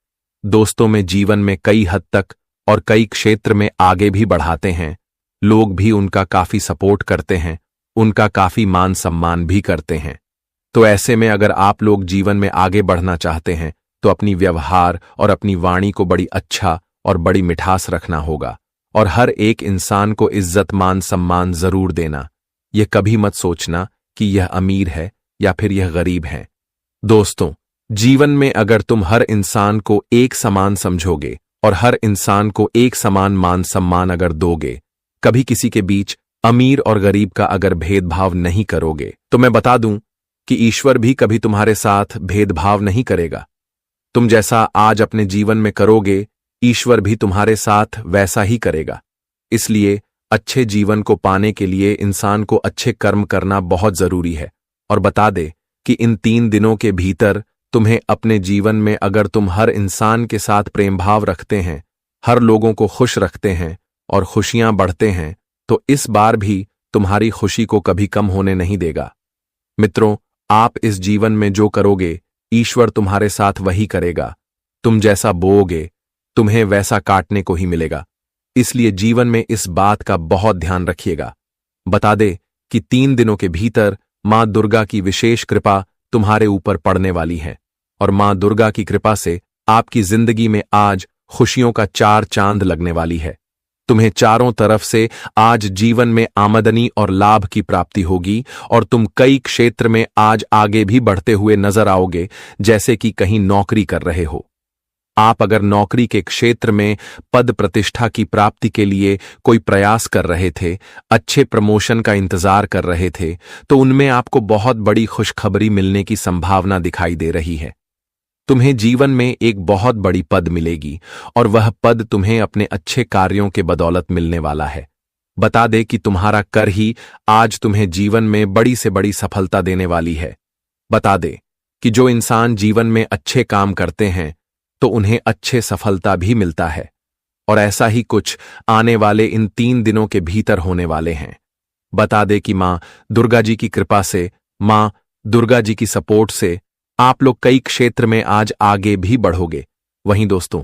दोस्तों में जीवन में कई हद तक और कई क्षेत्र में आगे भी बढ़ाते हैं, लोग भी उनका काफी सपोर्ट करते हैं, उनका काफी मान सम्मान भी करते हैं। तो ऐसे में अगर आप लोग जीवन में आगे बढ़ना चाहते हैं तो अपनी व्यवहार और अपनी वाणी को बड़ी अच्छा और बड़ी मिठास रखना होगा और हर एक इंसान को इज्जत मान सम्मान जरूर देना। यह कभी मत सोचना कि यह अमीर है या फिर यह गरीब है। दोस्तों, जीवन में अगर तुम हर इंसान को एक समान समझोगे और हर इंसान को एक समान मान सम्मान अगर दोगे, कभी किसी के बीच अमीर और गरीब का अगर भेदभाव नहीं करोगे, तो मैं बता दूं कि ईश्वर भी कभी तुम्हारे साथ भेदभाव नहीं करेगा। तुम जैसा आज अपने जीवन में करोगे, ईश्वर भी तुम्हारे साथ वैसा ही करेगा। इसलिए अच्छे जीवन को पाने के लिए इंसान को अच्छे कर्म करना बहुत जरूरी है। और बता दे कि इन 3 दिनों के भीतर तुम्हें अपने जीवन में अगर तुम हर इंसान के साथ प्रेम भाव रखते हैं, हर लोगों को खुश रखते हैं और खुशियां बढ़ते हैं, तो इस बार भी तुम्हारी खुशी को कभी कम होने नहीं देगा। मित्रों, आप इस जीवन में जो करोगे, ईश्वर तुम्हारे साथ वही करेगा। तुम जैसा बोओगे, तुम्हें वैसा काटने को ही मिलेगा। इसलिए जीवन में इस बात का बहुत ध्यान रखिएगा। बता दे कि 3 दिनों के भीतर मां दुर्गा की विशेष कृपा तुम्हारे ऊपर पड़ने वाली है और मां दुर्गा की कृपा से आपकी जिंदगी में आज खुशियों का 4 चांद लगने वाली है। तुम्हें चारों तरफ से आज जीवन में आमदनी और लाभ की प्राप्ति होगी और तुम कई क्षेत्र में आज आगे भी बढ़ते हुए नजर आओगे, जैसे कि कहीं नौकरी कर रहे हो। आप अगर नौकरी के क्षेत्र में पद प्रतिष्ठा की प्राप्ति के लिए कोई प्रयास कर रहे थे, अच्छे प्रमोशन का इंतजार कर रहे थे, तो उनमें आपको बहुत बड़ी खुशखबरी मिलने की संभावना दिखाई दे रही है। तुम्हें जीवन में एक बहुत बड़ी पद मिलेगी और वह पद तुम्हें अपने अच्छे कार्यों के बदौलत मिलने वाला है। बता दे कि तुम्हारा कर ही आज तुम्हें जीवन में बड़ी से बड़ी सफलता देने वाली है। बता दे कि जो इंसान जीवन में अच्छे काम करते हैं तो उन्हें अच्छे सफलता भी मिलता है और ऐसा ही कुछ आने वाले इन 3 दिनों के भीतर होने वाले हैं। बता दे कि मां दुर्गा जी की कृपा से, मां दुर्गा जी की सपोर्ट से आप लोग कई क्षेत्र में आज आगे भी बढ़ोगे। वहीं दोस्तों,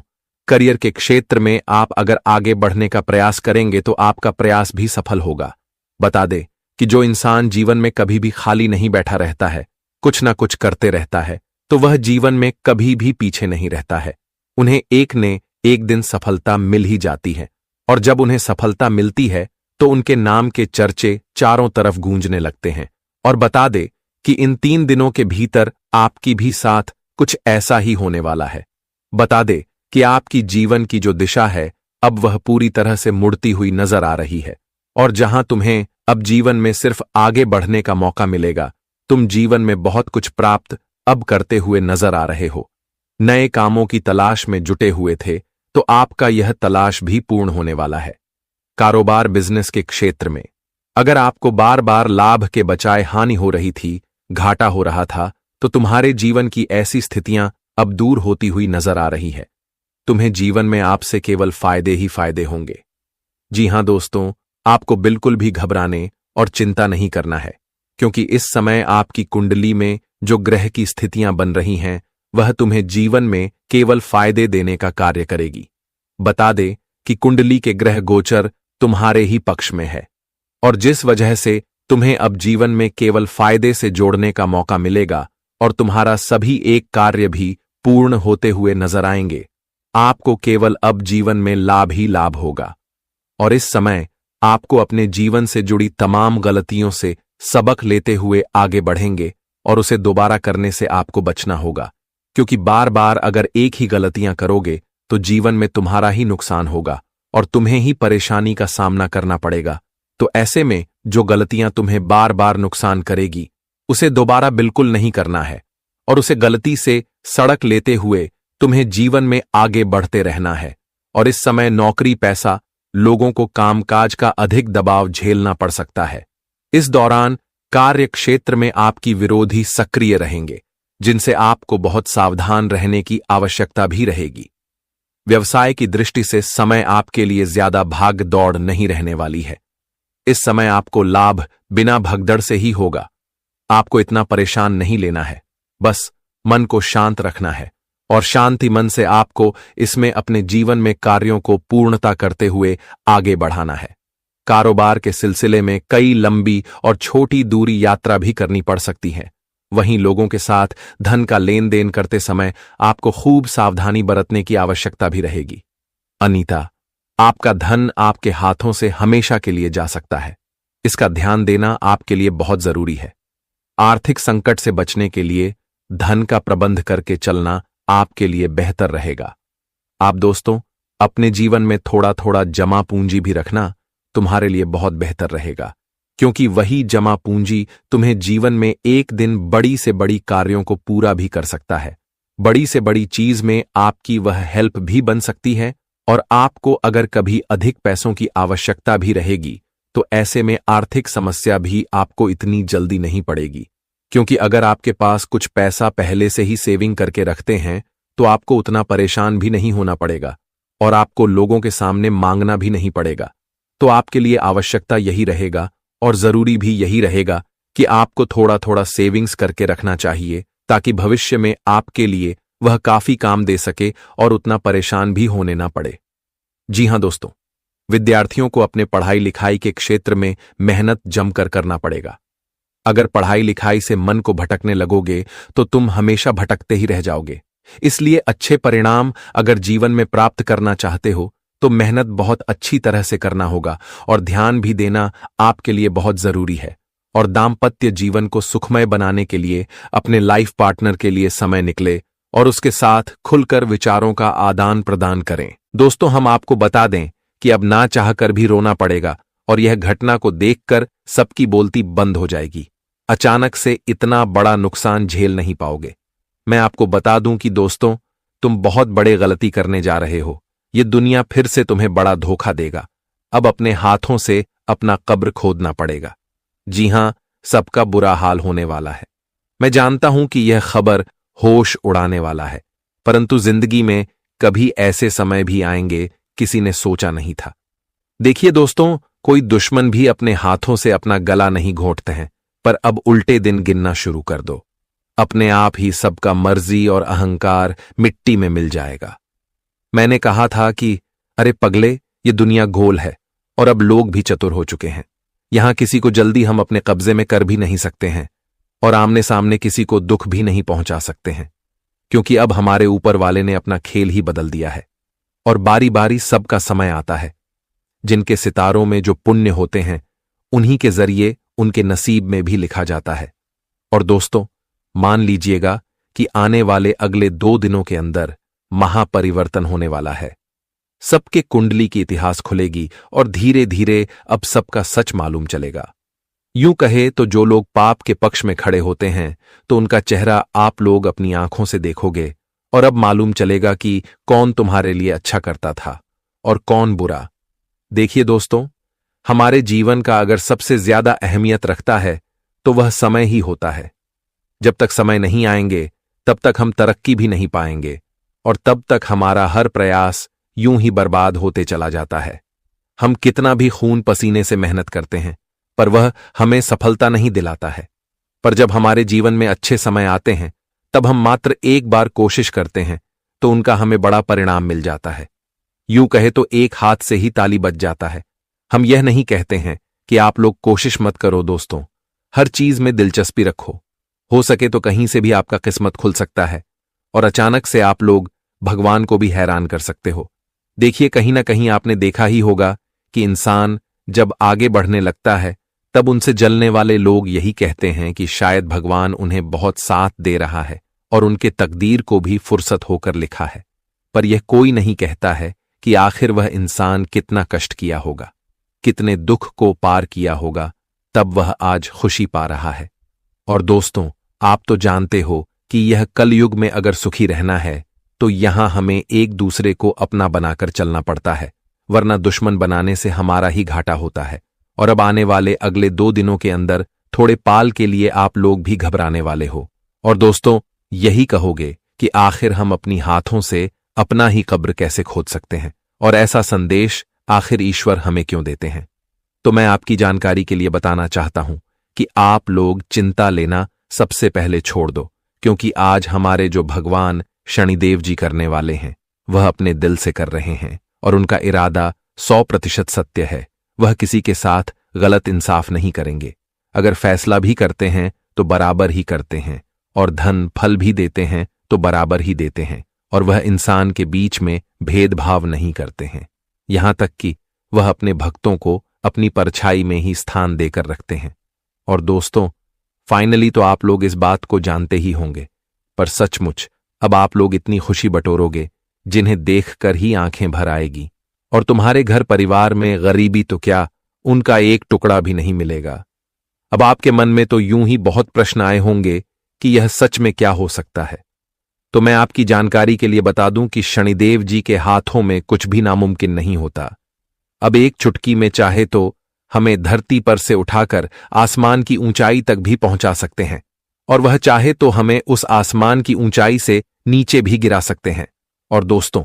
करियर के क्षेत्र में आप अगर आगे बढ़ने का प्रयास करेंगे तो आपका प्रयास भी सफल होगा। बता दे कि जो इंसान जीवन में कभी भी खाली नहीं बैठा रहता है, कुछ ना कुछ करते रहता है, तो वह जीवन में कभी भी पीछे नहीं रहता है। उन्हें एक ने एक दिन सफलता मिल ही जाती है और जब उन्हें सफलता मिलती है तो उनके नाम के चर्चे चारों तरफ गूंजने लगते हैं। और बता दे कि इन 3 दिनों के भीतर आपकी भी साथ कुछ ऐसा ही होने वाला है। बता दे कि आपकी जीवन की जो दिशा है, अब वह पूरी तरह से मुड़ती हुई नजर आ रही है और जहां तुम्हें अब जीवन में सिर्फ आगे बढ़ने का मौका मिलेगा, तुम जीवन में बहुत कुछ प्राप्त अब करते हुए नजर आ रहे हो। नए कामों की तलाश में जुटे हुए थे तो आपका यह तलाश भी पूर्ण होने वाला है। कारोबार बिजनेस के क्षेत्र में अगर आपको बार बार लाभ के बजाय हानि हो रही थी, घाटा हो रहा था, तो तुम्हारे जीवन की ऐसी स्थितियां अब दूर होती हुई नजर आ रही है। तुम्हें जीवन में आपसे केवल फायदे ही फायदे होंगे। जी हां दोस्तों, आपको बिल्कुल भी घबराने और चिंता नहीं करना है, क्योंकि इस समय आपकी कुंडली में जो ग्रह की स्थितियां बन रही हैं, वह तुम्हें जीवन में केवल फायदे देने का कार्य करेगी। बता दे कि कुंडली के ग्रह गोचर तुम्हारे ही पक्ष में है और जिस वजह से तुम्हें अब जीवन में केवल फायदे से जोड़ने का मौका मिलेगा और तुम्हारा सभी एक कार्य भी पूर्ण होते हुए नजर आएंगे। आपको केवल अब जीवन में लाभ ही लाभ होगा और इस समय आपको अपने जीवन से जुड़ी तमाम गलतियों से सबक लेते हुए आगे बढ़ेंगे और उसे दोबारा करने से आपको बचना होगा, क्योंकि बार बार अगर एक ही गलतियां करोगे तो जीवन में तुम्हारा ही नुकसान होगा और तुम्हें ही परेशानी का सामना करना पड़ेगा। तो ऐसे में जो गलतियां तुम्हें बार बार नुकसान करेगी, उसे दोबारा बिल्कुल नहीं करना है और उसे गलती से सड़क लेते हुए तुम्हें जीवन में आगे बढ़ते रहना है। और इस समय नौकरी, पैसा, लोगों को कामकाज का अधिक दबाव झेलना पड़ सकता है। इस दौरान कार्य क्षेत्र में आपकी विरोधी सक्रिय रहेंगे, जिनसे आपको बहुत सावधान रहने की आवश्यकता भी रहेगी। व्यवसाय की दृष्टि से समय आपके लिए ज्यादा भाग दौड़ नहीं रहने वाली है। इस समय आपको लाभ बिना भगदड़ से ही होगा। आपको इतना परेशान नहीं लेना है, बस मन को शांत रखना है और शांति मन से आपको इसमें अपने जीवन में कार्यों को पूर्णता करते हुए आगे बढ़ाना है। कारोबार के सिलसिले में कई लंबी और छोटी दूरी यात्रा भी करनी पड़ सकती है। वहीं लोगों के साथ धन का लेन देन करते समय आपको खूब सावधानी बरतने की आवश्यकता भी रहेगी। अनीता, आपका धन आपके हाथों से हमेशा के लिए जा सकता है। इसका ध्यान देना आपके लिए बहुत जरूरी है। आर्थिक संकट से बचने के लिए धन का प्रबंध करके चलना आपके लिए बेहतर रहेगा। आप दोस्तों, अपने जीवन में थोड़ा थोड़ा जमा पूंजी भी रखना तुम्हारे लिए बहुत बेहतर रहेगा, क्योंकि वही जमा पूंजी तुम्हें जीवन में एक दिन बड़ी से बड़ी कार्यों को पूरा भी कर सकता है। बड़ी से बड़ी चीज में आपकी वह हेल्प भी बन सकती है और आपको अगर कभी अधिक पैसों की आवश्यकता भी रहेगी तो ऐसे में आर्थिक समस्या भी आपको इतनी जल्दी नहीं पड़ेगी, क्योंकि अगर आपके पास कुछ पैसा पहले से ही सेविंग करके रखते हैं तो आपको उतना परेशान भी नहीं होना पड़ेगा और आपको लोगों के सामने मांगना भी नहीं पड़ेगा। तो आपके लिए आवश्यकता यही रहेगा और जरूरी भी यही रहेगा कि आपको थोड़ा थोड़ा सेविंग्स करके रखना चाहिए, ताकि भविष्य में आपके लिए वह काफी काम दे सके और उतना परेशान भी होने ना पड़े। जी हां दोस्तों, विद्यार्थियों को अपने पढ़ाई लिखाई के क्षेत्र में मेहनत जमकर करना पड़ेगा। अगर पढ़ाई लिखाई से मन को भटकने लगोगे तो तुम हमेशा भटकते ही रह जाओगे। इसलिए अच्छे परिणाम अगर जीवन में प्राप्त करना चाहते हो तो मेहनत बहुत अच्छी तरह से करना होगा और ध्यान भी देना आपके लिए बहुत जरूरी है। और दाम्पत्य जीवन को सुखमय बनाने के लिए अपने लाइफ पार्टनर के लिए समय निकले और उसके साथ खुलकर विचारों का आदान प्रदान करें। दोस्तों, हम आपको बता दें कि अब ना चाहकर भी रोना पड़ेगा और यह घटना को देखकर सबकी बोलती बंद हो जाएगी। अचानक से इतना बड़ा नुकसान झेल नहीं पाओगे। मैं आपको बता दूं कि दोस्तों, तुम बहुत बड़े गलती करने जा रहे हो। ये दुनिया फिर से तुम्हें बड़ा धोखा देगा। अब अपने हाथों से अपना कब्र खोदना पड़ेगा। जी हां, सबका बुरा हाल होने वाला है। मैं जानता हूं कि यह खबर होश उड़ाने वाला है, परंतु जिंदगी में कभी ऐसे समय भी आएंगे किसी ने सोचा नहीं था। देखिए दोस्तों, कोई दुश्मन भी अपने हाथों से अपना गला नहीं घोंटते हैं, पर अब उल्टे दिन गिनना शुरू कर दो। अपने आप ही सबका मर्जी और अहंकार मिट्टी में मिल जाएगा। मैंने कहा था कि अरे पगले, ये दुनिया गोल है और अब लोग भी चतुर हो चुके हैं। यहां किसी को जल्दी हम अपने कब्जे में कर भी नहीं सकते हैं और आमने सामने किसी को दुख भी नहीं पहुंचा सकते हैं, क्योंकि अब हमारे ऊपर वाले ने अपना खेल ही बदल दिया है और बारी बारी सबका समय आता है। जिनके सितारों में जो पुण्य होते हैं उन्हीं के जरिए उनके नसीब में भी लिखा जाता है। और दोस्तों, मान लीजिएगा कि आने वाले अगले 2 दिनों के अंदर महापरिवर्तन होने वाला है। सबके कुंडली की इतिहास खुलेगी और धीरे धीरे अब सबका सच मालूम चलेगा। यूं कहे तो जो लोग पाप के पक्ष में खड़े होते हैं तो उनका चेहरा आप लोग अपनी आंखों से देखोगे और अब मालूम चलेगा कि कौन तुम्हारे लिए अच्छा करता था और कौन बुरा। देखिए दोस्तों, हमारे जीवन का अगर सबसे ज्यादा अहमियत रखता है तो वह समय ही होता है। जब तक समय नहीं आएंगे तब तक हम तरक्की भी नहीं पाएंगे और तब तक हमारा हर प्रयास यूं ही बर्बाद होते चला जाता है। हम कितना भी खून पसीने से मेहनत करते हैं पर वह हमें सफलता नहीं दिलाता है। पर जब हमारे जीवन में अच्छे समय आते हैं तब हम मात्र एक बार कोशिश करते हैं तो उनका हमें बड़ा परिणाम मिल जाता है। यूं कहे तो एक हाथ से ही ताली बज जाता है। हम यह नहीं कहते हैं कि आप लोग कोशिश मत करो दोस्तों, हर चीज में दिलचस्पी रखो। हो सके तो कहीं से भी आपका किस्मत खुल सकता है और अचानक से आप लोग भगवान को भी हैरान कर सकते हो। देखिए, कहीं ना कहीं आपने देखा ही होगा कि इंसान जब आगे बढ़ने लगता है तब उनसे जलने वाले लोग यही कहते हैं कि शायद भगवान उन्हें बहुत साथ दे रहा है और उनके तकदीर को भी फुर्सत होकर लिखा है। पर यह कोई नहीं कहता है कि आखिर वह इंसान कितना कष्ट किया होगा, कितने दुख को पार किया होगा, तब वह आज खुशी पा रहा है। और दोस्तों, आप तो जानते हो कि यह कलयुग में अगर सुखी रहना है तो यहां हमें एक दूसरे को अपना बनाकर चलना पड़ता है, वरना दुश्मन बनाने से हमारा ही घाटा होता है। और अब आने वाले अगले 2 दिनों के अंदर थोड़े पाल के लिए आप लोग भी घबराने वाले हो और दोस्तों यही कहोगे कि आखिर हम अपनी हाथों से अपना ही कब्र कैसे खोद सकते हैं और ऐसा संदेश आखिर ईश्वर हमें क्यों देते हैं। तो मैं आपकी जानकारी के लिए बताना चाहता हूं कि आप लोग चिंता लेना सबसे पहले छोड़ दो, क्योंकि आज हमारे जो भगवान शनिदेव जी करने वाले हैं वह अपने दिल से कर रहे हैं और उनका इरादा 100% सत्य है। वह किसी के साथ गलत इंसाफ नहीं करेंगे। अगर फैसला भी करते हैं तो बराबर ही करते हैं और धन फल भी देते हैं तो बराबर ही देते हैं और वह इंसान के बीच में भेदभाव नहीं करते हैं। यहां तक कि वह अपने भक्तों को अपनी परछाई में ही स्थान देकर रखते हैं। और दोस्तों, फाइनली तो आप लोग इस बात को जानते ही होंगे, पर सचमुच अब आप लोग इतनी खुशी बटोरोगे जिन्हें देखकर ही आंखें भर आएगी और तुम्हारे घर परिवार में गरीबी तो क्या, उनका एक टुकड़ा भी नहीं मिलेगा। अब आपके मन में तो यूं ही बहुत प्रश्न आए होंगे कि यह सच में क्या हो सकता है। तो मैं आपकी जानकारी के लिए बता दूं कि शनिदेव जी के हाथों में कुछ भी नामुमकिन नहीं होता। अब एक चुटकी में चाहे तो हमें धरती पर से उठाकर आसमान की ऊंचाई तक भी पहुंचा सकते हैं और वह चाहे तो हमें उस आसमान की ऊंचाई से नीचे भी गिरा सकते हैं। और दोस्तों,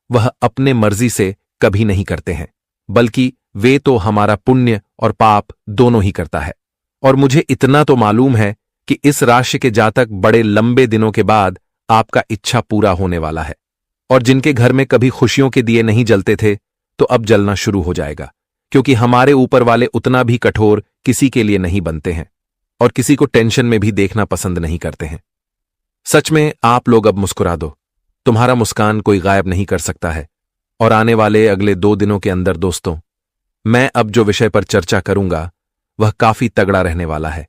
वह अपने मर्जी से कभी नहीं करते हैं, बल्कि वे तो हमारा पुण्य और पाप दोनों ही करता है। और मुझे इतना तो मालूम है कि इस राशि के जातक बड़े लंबे दिनों के बाद आपका इच्छा पूरा होने वाला है और जिनके घर में कभी खुशियों के दिए नहीं जलते थे तो अब जलना शुरू हो जाएगा, क्योंकि हमारे ऊपर वाले उतना भी कठोर किसी के लिए नहीं बनते हैं और किसी को टेंशन में भी देखना पसंद नहीं करते हैं। सच में आप लोग अब मुस्कुरा दो, तुम्हारा मुस्कान कोई गायब नहीं कर सकता है। और आने वाले अगले 2 दिनों के अंदर दोस्तों, मैं अब जो विषय पर चर्चा करूंगा वह काफी तगड़ा रहने वाला है,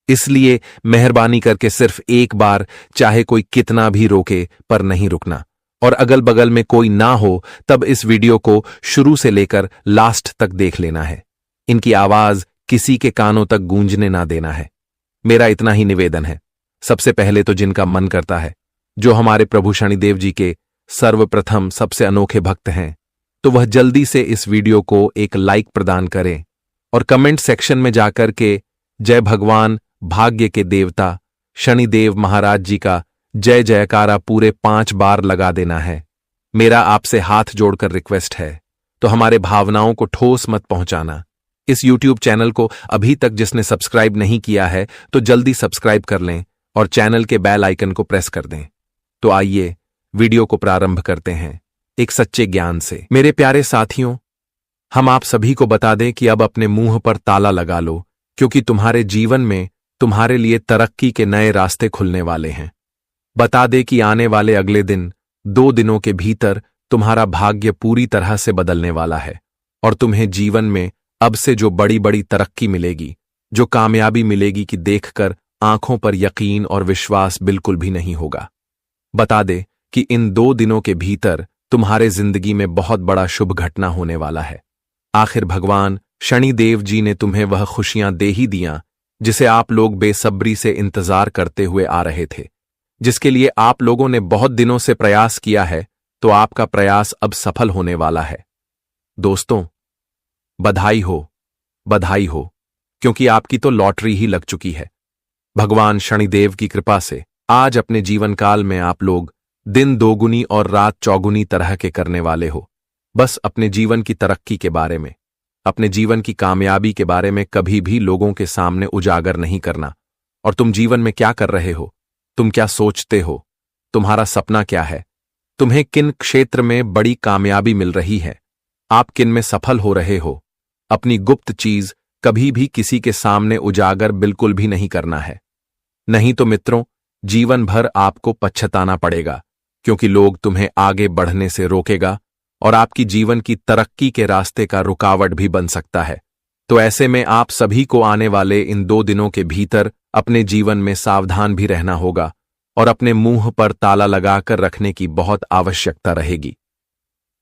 इसलिए मेहरबानी करके सिर्फ एक बार, चाहे कोई कितना भी रोके, पर नहीं रुकना। और अगल बगल में कोई ना हो तब इस वीडियो को शुरू से लेकर लास्ट तक देख लेना है। इनकी आवाज किसी के कानों तक गूंजने ना देना है। मेरा इतना ही निवेदन है। सबसे पहले तो जिनका मन करता है, जो हमारे प्रभु शनिदेव जी के सर्वप्रथम सबसे अनोखे भक्त हैं, तो वह जल्दी से इस वीडियो को एक लाइक प्रदान करें और कमेंट सेक्शन में जाकर के जय भगवान भाग्य के देवता शनिदेव महाराज जी का जय जयकारा पूरे 5 बार लगा देना है। मेरा आपसे हाथ जोड़कर रिक्वेस्ट है, तो हमारे भावनाओं को ठोस मत पहुंचाना। इस YouTube चैनल को अभी तक जिसने सब्सक्राइब नहीं किया है तो जल्दी सब्सक्राइब कर लें और चैनल के बेल आइकन को प्रेस कर दें। तो आइए वीडियो को प्रारंभ करते हैं एक सच्चे ज्ञान से। मेरे प्यारे साथियों, हम आप सभी को बता दें कि अब अपने मुंह पर ताला लगा लो, क्योंकि तुम्हारे जीवन में तुम्हारे लिए तरक्की के नए रास्ते खुलने वाले हैं। बता दे कि आने वाले अगले दिन 2 दिनों के भीतर तुम्हारा भाग्य पूरी तरह से बदलने वाला है और तुम्हें जीवन में अब से जो बड़ी बड़ी तरक्की मिलेगी, जो कामयाबी मिलेगी कि देखकर आंखों पर यकीन और विश्वास बिल्कुल भी नहीं होगा। बता दे कि इन 2 दिनों के भीतर तुम्हारे जिंदगी में बहुत बड़ा शुभ घटना होने वाला है। आखिर भगवान शनिदेव जी ने तुम्हें वह खुशियां दे ही दियां जिसे आप लोग बेसब्री से इंतजार करते हुए आ रहे थे, जिसके लिए आप लोगों ने बहुत दिनों से प्रयास किया है। तो आपका प्रयास अब सफल होने वाला है। दोस्तों, बधाई हो, बधाई हो, क्योंकि आपकी तो लॉटरी ही लग चुकी है। भगवान शनिदेव की कृपा से आज अपने जीवन काल में आप लोग दिन दोगुनी और रात चौगुनी तरह के करने वाले हो। बस अपने जीवन की तरक्की के बारे में, अपने जीवन की कामयाबी के बारे में कभी भी लोगों के सामने उजागर नहीं करना। और तुम जीवन में क्या कर रहे हो, तुम क्या सोचते हो, तुम्हारा सपना क्या है, तुम्हें किन क्षेत्र में बड़ी कामयाबी मिल रही है, आप किन में सफल हो रहे हो, अपनी गुप्त चीज कभी भी किसी के सामने उजागर बिल्कुल भी नहीं करना है। नहीं तो मित्रों, जीवन भर आपको पछताना पड़ेगा, क्योंकि लोग तुम्हें आगे बढ़ने से रोकेगा और आपकी जीवन की तरक्की के रास्ते का रुकावट भी बन सकता है। तो ऐसे में आप सभी को आने वाले इन 2 दिनों के भीतर अपने जीवन में सावधान भी रहना होगा और अपने मुंह पर ताला लगाकर रखने की बहुत आवश्यकता रहेगी।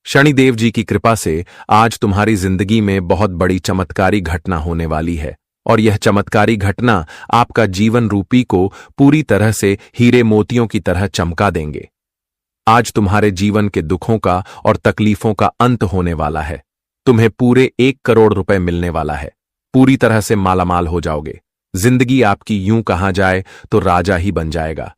शनिदेव जी की कृपा से आज तुम्हारी जिंदगी में बहुत बड़ी चमत्कारी घटना होने वाली है और यह चमत्कारी घटना आपका जीवन रूपी को पूरी तरह से हीरे मोतियों की तरह चमका देंगे। आज तुम्हारे जीवन के दुखों का और तकलीफों का अंत होने वाला है। तुम्हें पूरे 1 करोड़ रुपए मिलने वाला है। पूरी तरह से मालामाल हो जाओगे। जिंदगी आपकी यूं कहा जाए तो राजा ही बन जाएगा।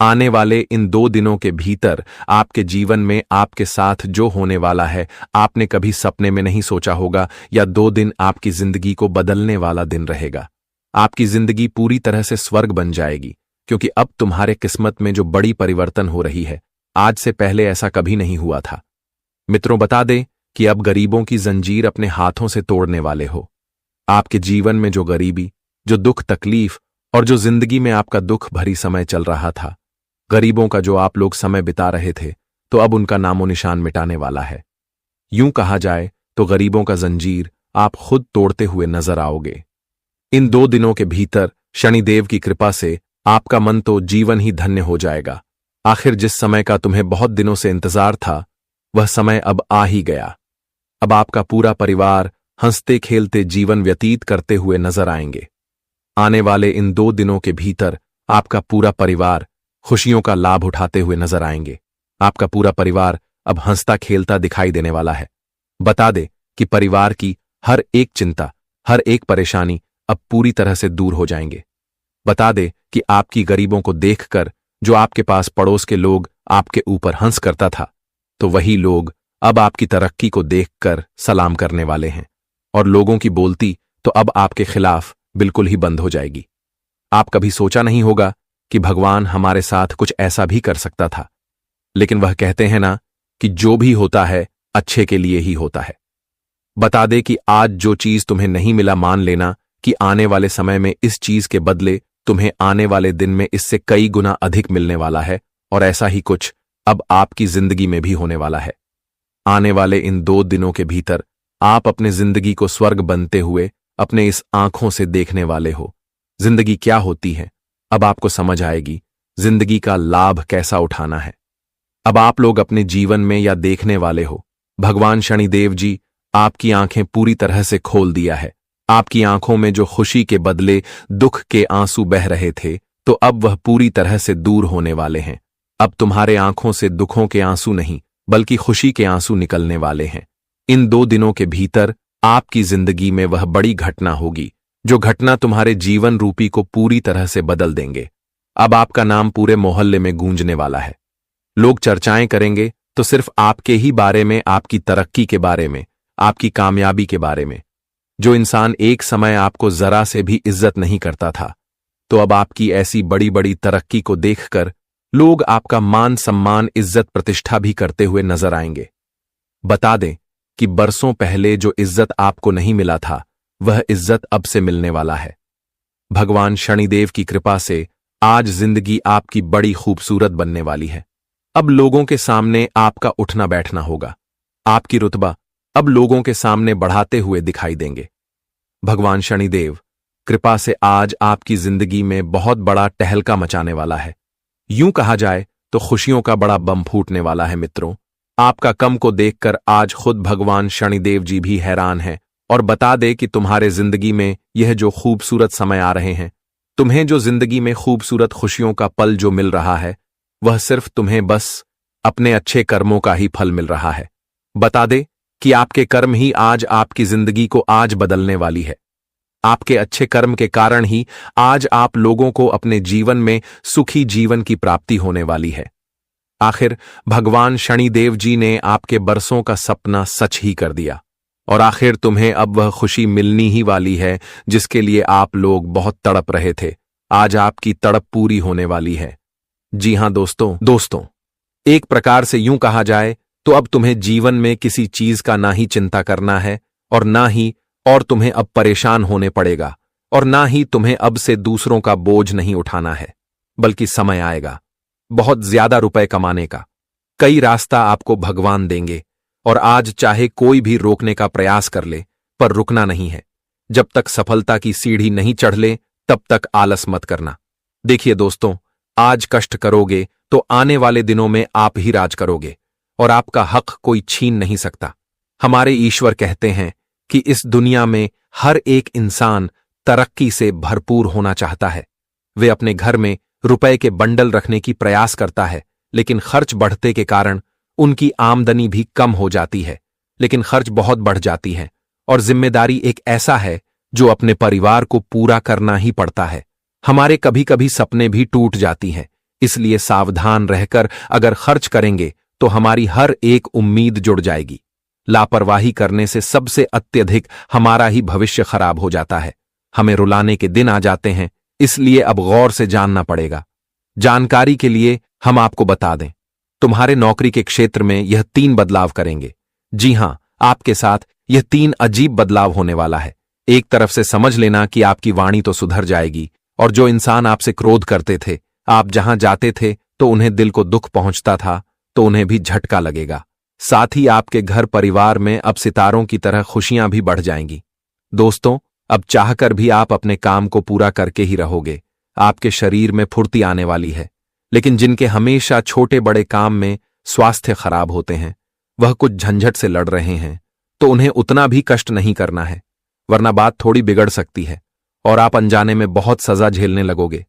आने वाले इन 2 दिनों के भीतर आपके जीवन में आपके साथ जो होने वाला है आपने कभी सपने में नहीं सोचा होगा। या 2 दिन आपकी जिंदगी को बदलने वाला दिन रहेगा। आपकी जिंदगी पूरी तरह से स्वर्ग बन जाएगी, क्योंकि अब तुम्हारे किस्मत में जो बड़ी परिवर्तन हो रही है, आज से पहले ऐसा कभी नहीं हुआ था। मित्रों, बता दें कि अब गरीबों की जंजीर अपने हाथों से तोड़ने वाले हो। आपके जीवन में जो गरीबी, जो दुख तकलीफ और जो जिंदगी में आपका दुख भरी समय चल रहा था, गरीबों का जो आप लोग समय बिता रहे थे, तो अब उनका नामो निशान मिटाने वाला है। यूं कहा जाए तो गरीबों का जंजीर आप खुद तोड़ते हुए नजर आओगे। इन 2 दिनों के भीतर शनिदेव की कृपा से आपका मन तो जीवन ही धन्य हो जाएगा। आखिर जिस समय का तुम्हें बहुत दिनों से इंतजार था, वह समय अब आ ही गया। अब आपका पूरा परिवार हंसते खेलते जीवन व्यतीत करते हुए नजर आएंगे। आने वाले इन 2 दिनों के भीतर आपका पूरा परिवार खुशियों का लाभ उठाते हुए नजर आएंगे। आपका पूरा परिवार अब हंसता खेलता दिखाई देने वाला है। बता दे कि परिवार की हर एक चिंता, हर एक परेशानी अब पूरी तरह से दूर हो जाएंगे। बता दे कि आपकी गरीबों को देखकर जो आपके पास पड़ोस के लोग आपके ऊपर हंस करता था, तो वही लोग अब आपकी तरक्की को देखकर सलाम करने वाले हैं। और लोगों की बोलती तो अब आपके खिलाफ बिल्कुल ही बंद हो जाएगी। आप कभी सोचा नहीं होगा कि भगवान हमारे साथ कुछ ऐसा भी कर सकता था, लेकिन वह कहते हैं ना कि जो भी होता है अच्छे के लिए ही होता है। बता दे कि आज जो चीज तुम्हें नहीं मिला, मान लेना कि आने वाले समय में इस चीज के बदले तुम्हें आने वाले दिन में इससे कई गुना अधिक मिलने वाला है। और ऐसा ही कुछ अब आपकी जिंदगी में भी होने वाला है। आने वाले इन 2 दिनों के भीतर आप अपने जिंदगी को स्वर्ग बनते हुए अपने इस आंखों से देखने वाले हो। जिंदगी क्या होती है अब आपको समझ आएगी। जिंदगी का लाभ कैसा उठाना है अब आप लोग अपने जीवन में या देखने वाले हो। भगवान शनिदेव जी आपकी आंखें पूरी तरह से खोल दिया है। आपकी आंखों में जो खुशी के बदले दुख के आंसू बह रहे थे, तो अब वह पूरी तरह से दूर होने वाले हैं। अब तुम्हारे आंखों से दुखों के आंसू नहीं, बल्कि खुशी के आंसू निकलने वाले हैं। इन 2 दिनों के भीतर आपकी जिंदगी में वह बड़ी घटना होगी, जो घटना तुम्हारे जीवन रूपी को पूरी तरह से बदल देंगे। अब आपका नाम पूरे मोहल्ले में गूंजने वाला है। लोग चर्चाएं करेंगे तो सिर्फ आपके ही बारे में, आपकी तरक्की के बारे में, आपकी कामयाबी के बारे में। जो इंसान एक समय आपको जरा से भी इज्जत नहीं करता था, तो अब आपकी ऐसी बड़ी बड़ी तरक्की को देखकर लोग आपका मान सम्मान, इज्जत प्रतिष्ठा भी करते हुए नजर आएंगे। बता दें कि बरसों पहले जो इज्जत आपको नहीं मिला था, वह इज्जत अब से मिलने वाला है। भगवान शनिदेव की कृपा से आज जिंदगी आपकी बड़ी खूबसूरत बनने वाली है। अब लोगों के सामने आपका उठना बैठना होगा। आपकी रुतबा अब लोगों के सामने बढ़ाते हुए दिखाई देंगे। भगवान शनिदेव कृपा से आज आपकी जिंदगी में बहुत बड़ा टहलका मचाने वाला है। यूं कहा जाए तो खुशियों का बड़ा बम फूटने वाला है। मित्रों, आपका कम को देखकर आज खुद भगवान शनिदेव जी भी हैरान हैं और बता दे कि तुम्हारे जिंदगी में यह जो खूबसूरत समय आ रहे हैं, तुम्हें जो जिंदगी में खूबसूरत खुशियों का पल जो मिल रहा है, वह सिर्फ तुम्हें बस अपने अच्छे कर्मों का ही फल मिल रहा है। बता दे कि आपके कर्म ही आज आपकी जिंदगी को आज बदलने वाली है। आपके अच्छे कर्म के कारण ही आज आप लोगों को अपने जीवन में सुखी जीवन की प्राप्ति होने वाली है। आखिर भगवान शनिदेव जी ने आपके बरसों का सपना सच ही कर दिया और आखिर तुम्हें अब वह खुशी मिलनी ही वाली है जिसके लिए आप लोग बहुत तड़प रहे थे। आज आपकी तड़प पूरी होने वाली है। जी हां दोस्तों, एक प्रकार से यूं कहा जाए तो अब तुम्हें जीवन में किसी चीज का ना ही चिंता करना है और तुम्हें अब परेशान होने पड़ेगा और ना ही तुम्हें अब से दूसरों का बोझ नहीं उठाना है, बल्कि समय आएगा बहुत ज्यादा रुपए कमाने का। कई रास्ता आपको भगवान देंगे और आज चाहे कोई भी रोकने का प्रयास कर ले, पर रुकना नहीं है। जब तक सफलता की सीढ़ी नहीं चढ़ ले, तब तक आलस मत करना। देखिए दोस्तों, आज कष्ट करोगे तो आने वाले दिनों में आप ही राज करोगे और आपका हक कोई छीन नहीं सकता। हमारे ईश्वर कहते हैं कि इस दुनिया में हर एक इंसान तरक्की से भरपूर होना चाहता है। वे अपने घर में रुपए के बंडल रखने की प्रयास करता है, लेकिन खर्च बढ़ते के कारण उनकी आमदनी भी कम हो जाती है, लेकिन खर्च बहुत बढ़ जाती है और जिम्मेदारी एक ऐसा है जो अपने परिवार को पूरा करना ही पड़ता है। हमारे कभी कभी सपने भी टूट जाती हैं, इसलिए सावधान रहकर अगर खर्च करेंगे तो हमारी हर एक उम्मीद जुड़ जाएगी। लापरवाही करने से सबसे अत्यधिक हमारा ही भविष्य खराब हो जाता है। हमें रुलाने के दिन आ जाते हैं, इसलिए अब गौर से जानना पड़ेगा। जानकारी के लिए हम आपको बता दें, तुम्हारे नौकरी के क्षेत्र में यह 3 बदलाव करेंगे। जी हां, आपके साथ यह 3 अजीब बदलाव होने वाला है। एक तरफ से समझ लेना कि आपकी वाणी तो सुधर जाएगी और जो इंसान आपसे क्रोध करते थे, आप जहां जाते थे तो उन्हें दिल को दुख पहुंचता था, तो उन्हें भी झटका लगेगा। साथ ही आपके घर परिवार में अब सितारों की तरह खुशियां भी बढ़ जाएंगी। दोस्तों, अब चाहकर भी आप अपने काम को पूरा करके ही रहोगे। आपके शरीर में फुर्ती आने वाली है, लेकिन जिनके हमेशा छोटे बड़े काम में स्वास्थ्य खराब होते हैं, वह कुछ झंझट से लड़ रहे हैं, तो उन्हें उतना भी कष्ट नहीं करना है, वरना बात थोड़ी बिगड़ सकती है और आप अनजाने में बहुत सजा झेलने लगोगे।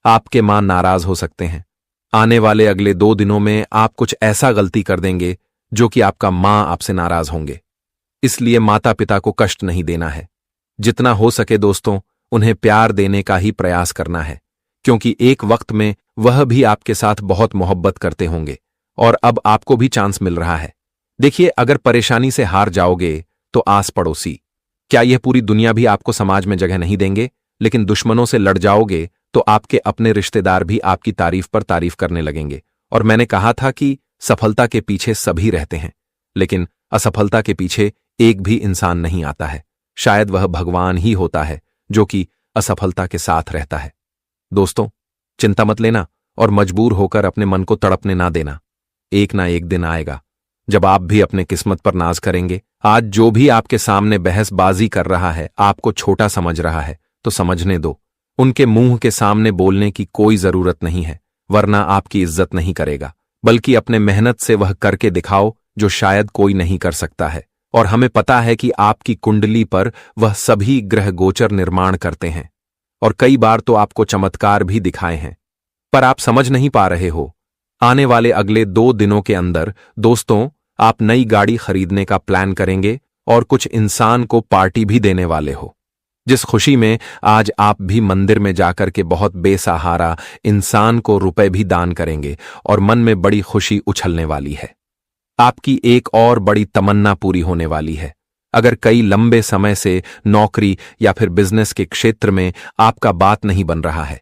आपके मां नाराज हो सकते हैं। आने वाले अगले 2 दिनों में आप कुछ ऐसा गलती कर देंगे जो कि आपका मां आपसे नाराज होंगे। इसलिए माता पिता को कष्ट नहीं देना है। जितना हो सके दोस्तों, उन्हें प्यार देने का ही प्रयास करना है, क्योंकि एक वक्त में वह भी आपके साथ बहुत मोहब्बत करते होंगे और अब आपको भी चांस मिल रहा है। देखिए, अगर परेशानी से हार जाओगे तो आस पड़ोसी, क्या यह पूरी दुनिया भी आपको समाज में जगह नहीं देंगे? लेकिन दुश्मनों से लड़ जाओगे तो आपके अपने रिश्तेदार भी आपकी तारीफ पर तारीफ करने लगेंगे। और मैंने कहा था कि सफलता के पीछे सभी रहते हैं, लेकिन असफलता के पीछे एक भी इंसान नहीं आता है। शायद वह भगवान ही होता है जो कि असफलता के साथ रहता है। दोस्तों, चिंता मत लेना और मजबूर होकर अपने मन को तड़पने ना देना। एक ना एक दिन आएगा जब आप भी अपने किस्मत पर नाज करेंगे। आज जो भी आपके सामने बहसबाजी कर रहा है, आपको छोटा समझ रहा है, तो समझने दो। उनके मुंह के सामने बोलने की कोई जरूरत नहीं है, वरना आपकी इज्जत नहीं करेगा। बल्कि अपने मेहनत से वह करके दिखाओ जो शायद कोई नहीं कर सकता है। और हमें पता है कि आपकी कुंडली पर वह सभी ग्रह गोचर निर्माण करते हैं और कई बार तो आपको चमत्कार भी दिखाए हैं, पर आप समझ नहीं पा रहे हो। आने वाले अगले 2 दिनों के अंदर दोस्तों, आप नई गाड़ी खरीदने का प्लान करेंगे और कुछ इंसान को पार्टी भी देने वाले हो, जिस खुशी में आज आप भी मंदिर में जाकर के बहुत बेसहारा इंसान को रुपए भी दान करेंगे और मन में बड़ी खुशी उछलने वाली है। आपकी एक और बड़ी तमन्ना पूरी होने वाली है। अगर कई लंबे समय से नौकरी या फिर बिजनेस के क्षेत्र में आपका बात नहीं बन रहा है,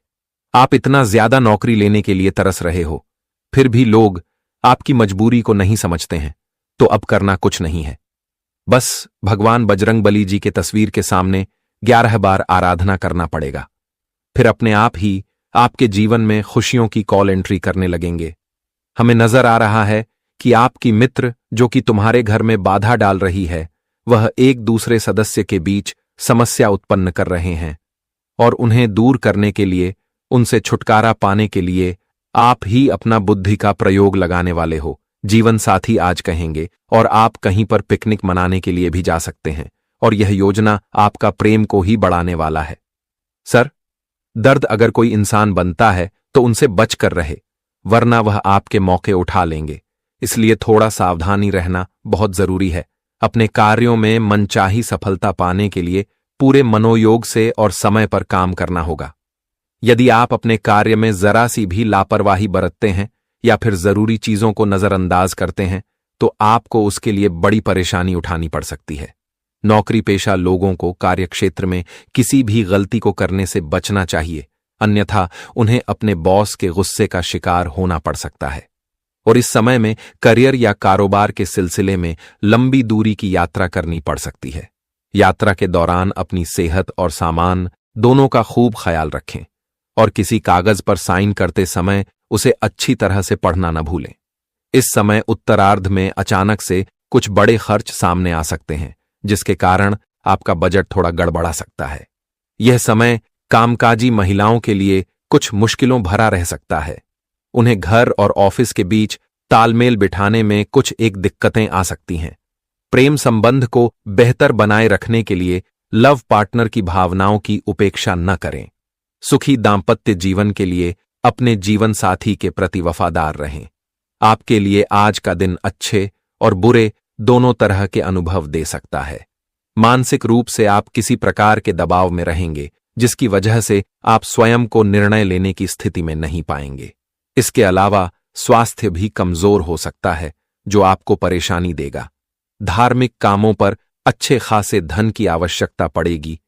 आप इतना ज्यादा नौकरी लेने के लिए तरस रहे हो, फिर भी लोग आपकी मजबूरी को नहीं समझते हैं, तो अब करना कुछ नहीं है। बस भगवान बजरंगबली जी के तस्वीर के सामने 11 बार आराधना करना पड़ेगा। फिर अपने आप ही आपके जीवन में खुशियों की कॉल एंट्री करने लगेंगे। हमें नजर आ रहा है कि आपकी मित्र जो कि तुम्हारे घर में बाधा डाल रही है, वह एक दूसरे सदस्य के बीच समस्या उत्पन्न कर रहे हैं और उन्हें दूर करने के लिए, उनसे छुटकारा पाने के लिए आप ही अपना बुद्धि का प्रयोग लगाने वाले हो। जीवन साथी आज कहेंगे और आप कहीं पर पिकनिक मनाने के लिए भी जा सकते हैं और यह योजना आपका प्रेम को ही बढ़ाने वाला है। सर, दर्द अगर कोई इंसान बनता है तो उनसे बच कर रहे, वरना वह आपके मौके उठा लेंगे। इसलिए थोड़ा सावधानी रहना बहुत जरूरी है। अपने कार्यों में मनचाही सफलता पाने के लिए पूरे मनोयोग से और समय पर काम करना होगा। यदि आप अपने कार्य में जरा सी भी लापरवाही बरतते हैं या फिर जरूरी चीजों को नजरअंदाज करते हैं, तो आपको उसके लिए बड़ी परेशानी उठानी पड़ सकती है। नौकरी पेशा लोगों को कार्यक्षेत्र में किसी भी गलती को करने से बचना चाहिए, अन्यथा उन्हें अपने बॉस के गुस्से का शिकार होना पड़ सकता है। और इस समय में करियर या कारोबार के सिलसिले में लंबी दूरी की यात्रा करनी पड़ सकती है। यात्रा के दौरान अपनी सेहत और सामान दोनों का खूब ख्याल रखें और किसी कागज पर साइन करते समय उसे अच्छी तरह से पढ़ना न भूलें। इस समय उत्तरार्ध में अचानक से कुछ बड़े खर्च सामने आ सकते हैं, जिसके कारण आपका बजट थोड़ा गड़बड़ा सकता है। यह समय कामकाजी महिलाओं के लिए कुछ मुश्किलों भरा रह सकता है। उन्हें घर और ऑफिस के बीच तालमेल बिठाने में कुछ एक दिक्कतें आ सकती हैं। प्रेम संबंध को बेहतर बनाए रखने के लिए लव पार्टनर की भावनाओं की उपेक्षा न करें। सुखी दाम्पत्य जीवन के लिए अपने जीवन साथी के प्रति वफादार रहें। आपके लिए आज का दिन अच्छे और बुरे दोनों तरह के अनुभव दे सकता है। मानसिक रूप से आप किसी प्रकार के दबाव में रहेंगे, जिसकी वजह से आप स्वयं को निर्णय लेने की स्थिति में नहीं पाएंगे। इसके अलावा स्वास्थ्य भी कमजोर हो सकता है, जो आपको परेशानी देगा। धार्मिक कामों पर अच्छे खासे धन की आवश्यकता पड़ेगी,